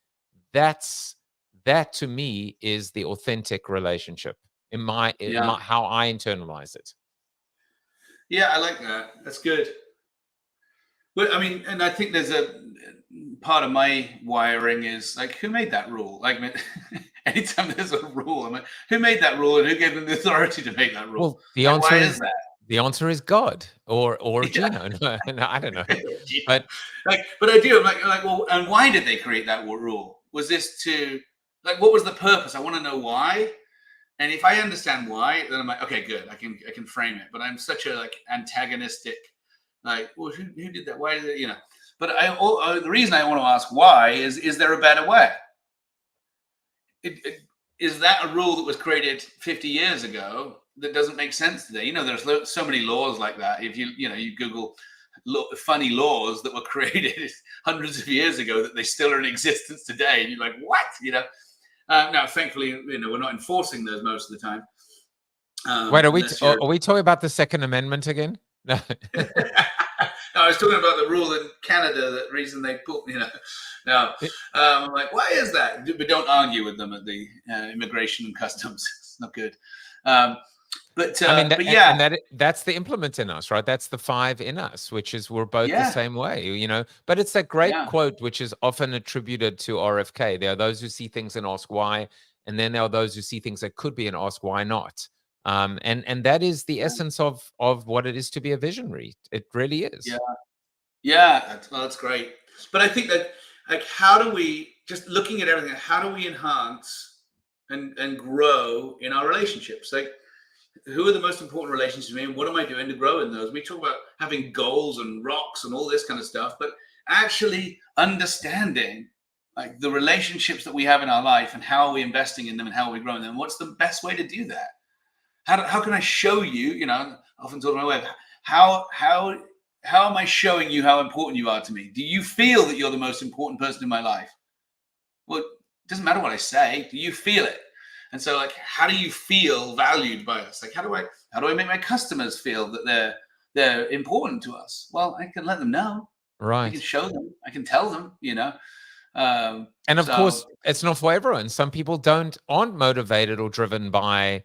That to me is the authentic relationship in Yeah. how I internalize it. Yeah, I like that. That's good. But I mean, and I think there's a part of my wiring is like, who made that rule? Like, anytime there's a rule, I'm like, who made that rule and who gave them the authority to make that rule? Well, the Like, answer why is that? the answer is God or Yeah. Gino. No, I don't know. But But I do. I'm like, well, and why did they create that rule? Was this to like, what was the purpose? I want to know why. And if I understand why, then I'm like, okay, good. I can frame it. But I'm such a like antagonistic, like, well, who did that? Why did it? But the reason I want to ask why is there a better way? Is that a rule that was created 50 years ago that doesn't make sense today? There's so many laws like that. If you Google funny laws that were created hundreds of years ago that they still are in existence today, and you're like, what? Now, thankfully, we're not enforcing those most of the time. wait, are we talking about the Second Amendment again? No. No, I was talking about the rule in Canada. That reason they put, Now, I'm like, why is that? But don't argue with them at the immigration and customs. It's not good. But I mean, but yeah, and that's the implement in us, right? That's the 5 in us, which is we're both the same way, But it's that great quote, which is often attributed to RFK. There are those who see things and ask why, and then there are those who see things that could be and ask why not. And that is the essence of what it is to be a visionary. It really is. Yeah. Well, that's great. But I think that, like, how do we, just looking at everything, how do we enhance and grow in our relationships? Like, who are the most important relationships to me, and what am I doing to grow in those? We talk about having goals and rocks and all this kind of stuff, but actually understanding like the relationships that we have in our life and how are we investing in them and how are we growing them? What's the best way to do that? How can I show you? I often talk to my wife, how am I showing you how important you are to me? Do you feel that you're the most important person in my life? Well, it doesn't matter what I say. Do you feel it? And so, like, how do you feel valued by us? Like, how do I make my customers feel that they're important to us? Well, I can let them know. Right. I can show them. I can tell them. And of course, it's not for everyone. Some people aren't motivated or driven by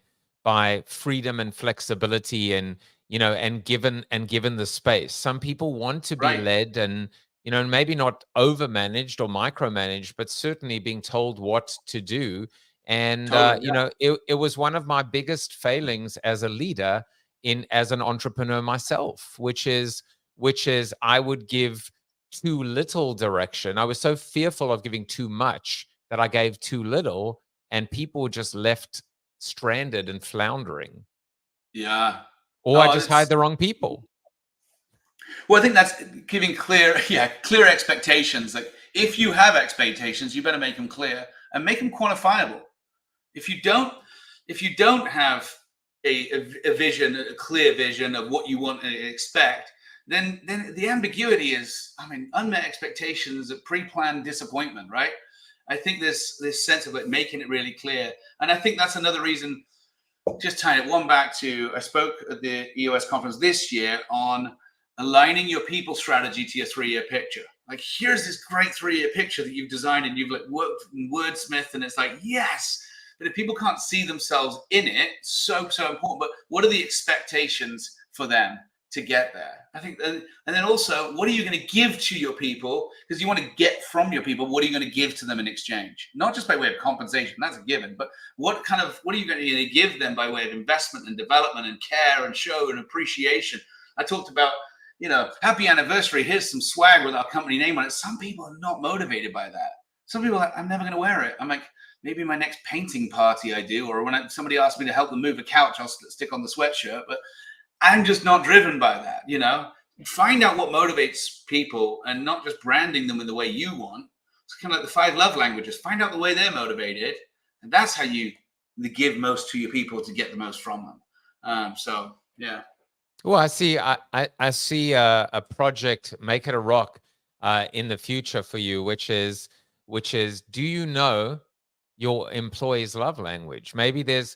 freedom and flexibility and given the space. Some people want to be led and maybe not overmanaged or micromanaged, but certainly being told what to do. And it was one of my biggest failings as a leader as an entrepreneur myself, which is I would give too little direction. I was so fearful of giving too much that I gave too little, and people just left stranded and floundering. Yeah. Or I just hired the wrong people. Well, I think that's giving clear expectations. Like, if you have expectations, you better make them clear and make them quantifiable. If you don't have a vision, a clear vision of what you want and expect, then the ambiguity is, unmet expectations, a pre-planned disappointment, right? I think this sense of like making it really clear. And I think that's another reason, just tying it back to, I spoke at the EOS conference this year on aligning your people strategy to your 3-year picture. Like, here's this great 3-year picture that you've designed and you've like worked in wordsmith, and it's like, yes. But if people can't see themselves in it, so important. But what are the expectations for them to get there? I think, and then also, what are you going to give to your people? Because you want to get from your people, what are you going to give to them in exchange? Not just by way of compensation, that's a given, but what are you going to give them by way of investment and development and care and show and appreciation? I talked about, happy anniversary, here's some swag with our company name on it. Some people are not motivated by that. Some people are like, I'm never going to wear it. I'm like, maybe my next painting party I do, or when somebody asks me to help them move a couch, I'll stick on the sweatshirt. But I'm just not driven by that, Find out what motivates people and not just branding them in the way you want. It's kind of like the 5 love languages. Find out the way they're motivated, and that's how you give most to your people to get the most from them. So, yeah. Well, I see a project, Make It a Rock, in the future for you, which is, do you know your employees' love language? Maybe there's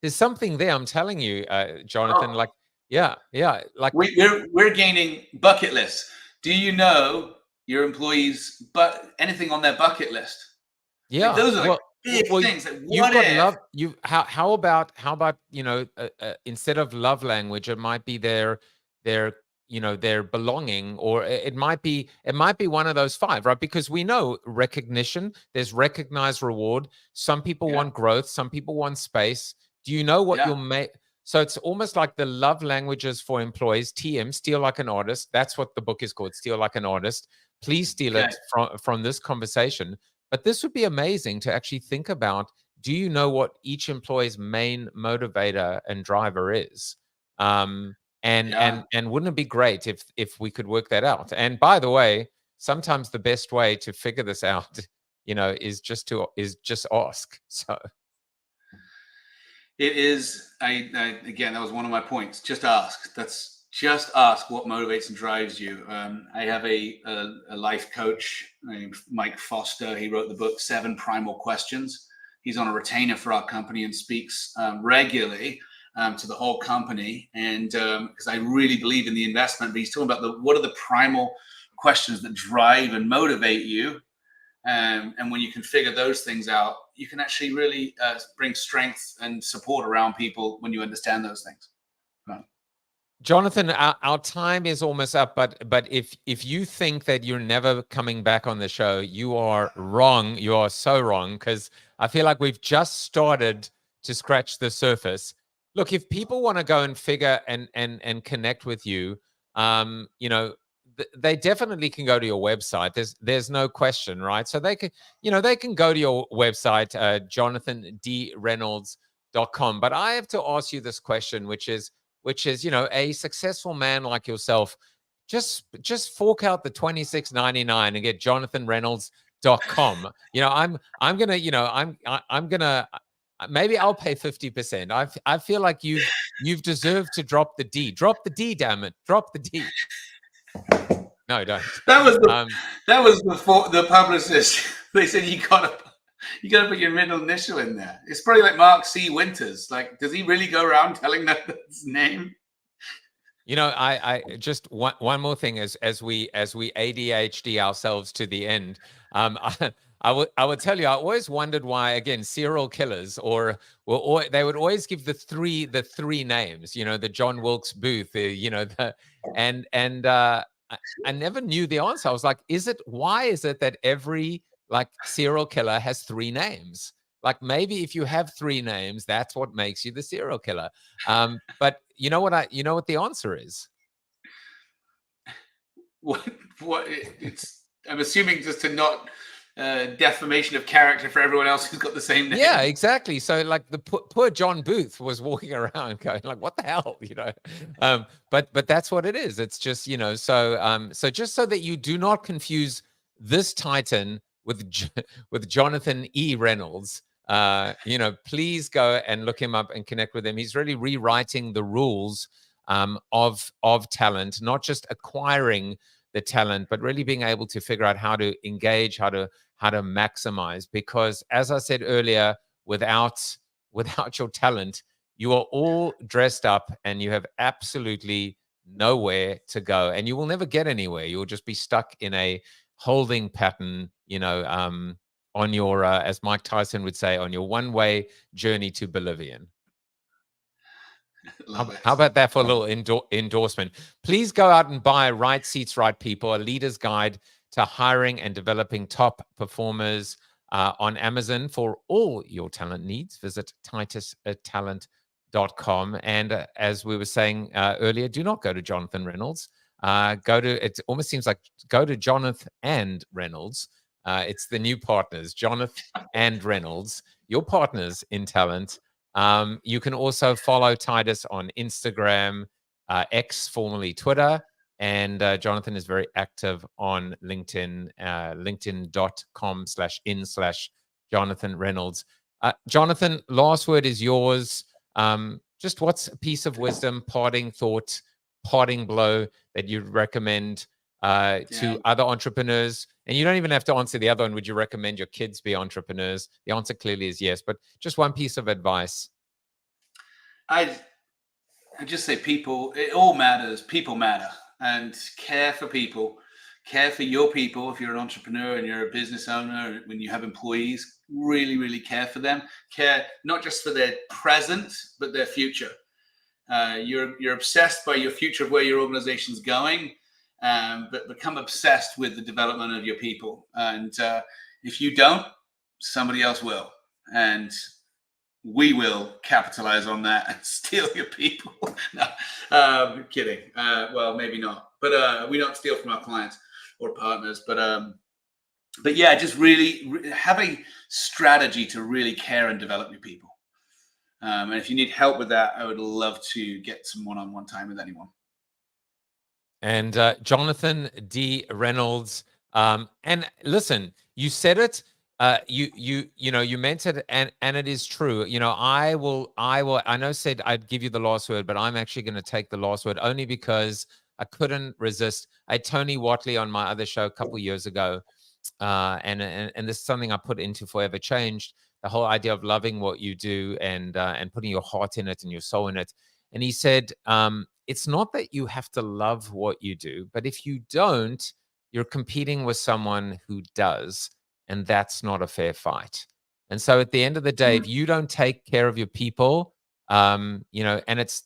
something there. I'm telling you, Jonathan. Like, yeah. Like we're gaining bucket lists. Do you know your employees, but anything on their bucket list? Like, Yeah. those are like Well, big well, things. Like, you've what got if? love. You how about instead of love language, it might be their their belonging, or it might be one of those five, right? Because we know recognition. There's recognized reward. Some people Yeah, want growth. Some people want space. Do you know what yeah, you'll make? So it's almost like the love languages for employees. TM, steal like an artist. That's what the book is called. Steal like an artist. Please steal okay, it from this conversation. But this would be amazing to actually think about. Do you know what each employee's main motivator and driver is? And yeah. wouldn't it be great if we could work that out? And by the way, sometimes the best way to figure this out, is just ask. So It is. I again, that was one of my points. Just ask. That's just ask what motivates and drives you. I have a life coach named Mike Foster. He wrote the book Seven Primal Questions. He's on a retainer for our company and speaks regularly to the whole company. And because I really believe in the investment, but he's talking about what are the primal questions that drive and motivate you. And when you can figure those things out, you can actually really bring strength and support around people when you understand those things. Right. Jonathan, our time is almost up, but if you think that you're never coming back on the show, you are wrong. You are so wrong, because I feel like we've just started to scratch the surface. Look, if people want to go and figure and connect with you, they definitely can go to your website. There's no question, right? So they can go to your website, JonathanDReynolds.com. But I have to ask you this question, which is, a successful man like yourself, just fork out the $26.99 and get JonathanReynolds.com. I'm gonna, I'm gonna, maybe I'll pay 50%. I feel like you've deserved to drop the D. Drop the D, damn it. Drop the D. No, don't. That was the publicist. They said you gotta put your middle initial in there. It's probably like Mark C. Winters. Like, does he really go around telling that his name? I just one more thing as we ADHD ourselves to the end. I would tell you, I always wondered why, again, serial killers they would always give the three names, the John Wilkes Booth, I never knew the answer. I was like, why is it that every like serial killer has three names? Like, maybe if you have three names, that's what makes you the serial killer. But you know what the answer is? What it's I'm assuming just to not defamation of character for everyone else who's got the same name. Yeah, exactly. So like the poor John Booth was walking around going like, what the hell, but that's what it is. It's just, so just so that you do not confuse this Titan with Jonathan E. Reynolds, please go and look him up and connect with him. He's really rewriting the rules of talent, not just acquiring the talent, but really being able to figure out how to engage, how to maximize. Because as I said earlier, without your talent, you are all dressed up and you have absolutely nowhere to go, and you will never get anywhere. You'll just be stuck in a holding pattern, on your, as Mike Tyson would say, on your one-way journey to Bolivian. How about that for a little endorsement? Please go out and buy Right Seats, Right People, a leader's guide to hiring and developing top performers on Amazon. For all your talent needs, visit titustalent.com. And as we were saying earlier, do not go to Jonathan Reynolds. It almost seems like go to Jonathan and Reynolds. It's the new partners, Jonathan and Reynolds, your partners in talent. You can also follow Titus on Instagram, X, formerly Twitter, and Jonathan is very active on LinkedIn, linkedin.com/in/Jonathan Reynolds. Jonathan, last word is yours. Just what's a piece of wisdom, parting thought, parting blow that you'd recommend to other entrepreneurs? And you don't even have to answer the other one. Would you recommend your kids be entrepreneurs? The answer clearly is yes, but just one piece of advice. I just say people, it all matters. People matter, and care for people. care for your people. If you're an entrepreneur and you're a business owner, when you have employees, really, really care for them. Care not just for their present, but their future. You're obsessed by your future of where your organization's going, but become obsessed with the development of your people. And if you don't, somebody else will. And we will capitalize on that and steal your people. No, kidding. Well, maybe not. But we don't steal from our clients or partners. But yeah, just really have a strategy to really care and develop your people. And if you need help with that, I would love to get some one-on-one time with anyone. And Jonathan D. Reynolds. And listen, you said it. You meant it, and it is true. I know said I'd give you the last word, but I'm actually going to take the last word only because I couldn't resist. I had Tony Watley on my other show a couple of years ago, and this is something I put into Forever Changed. The whole idea of loving what you do and putting your heart in it and your soul in it. And he said, it's not that you have to love what you do, but if you don't, you're competing with someone who does. And that's not a fair fight. And so at the end of the day, if you don't take care of your people, and it's,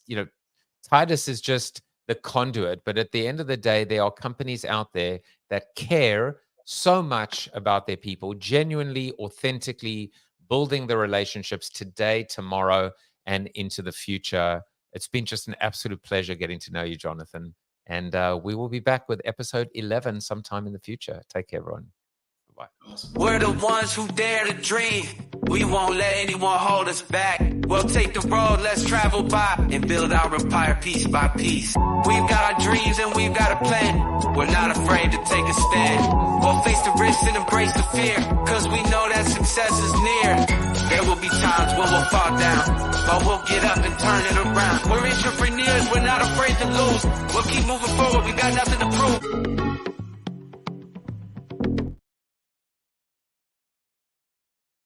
Titus is just the conduit. But at the end of the day, there are companies out there that care so much about their people, genuinely, authentically building the relationships today, tomorrow, and into the future. It's been just an absolute pleasure getting to know you, Jonathan. And we will be back with episode 11 sometime in the future. Take care, everyone. Awesome. We're the ones who dare to dream. We won't let anyone hold us back. We'll take the road, let's travel by and build our empire piece by piece. We've got our dreams and we've got a plan. We're not afraid to take a stand. We'll face the risks and embrace the fear, cause we know that success is near. There will be times when we'll fall down, but we'll get up and turn it around. We're entrepreneurs, we're not afraid to lose. We'll keep moving forward, we got nothing to prove.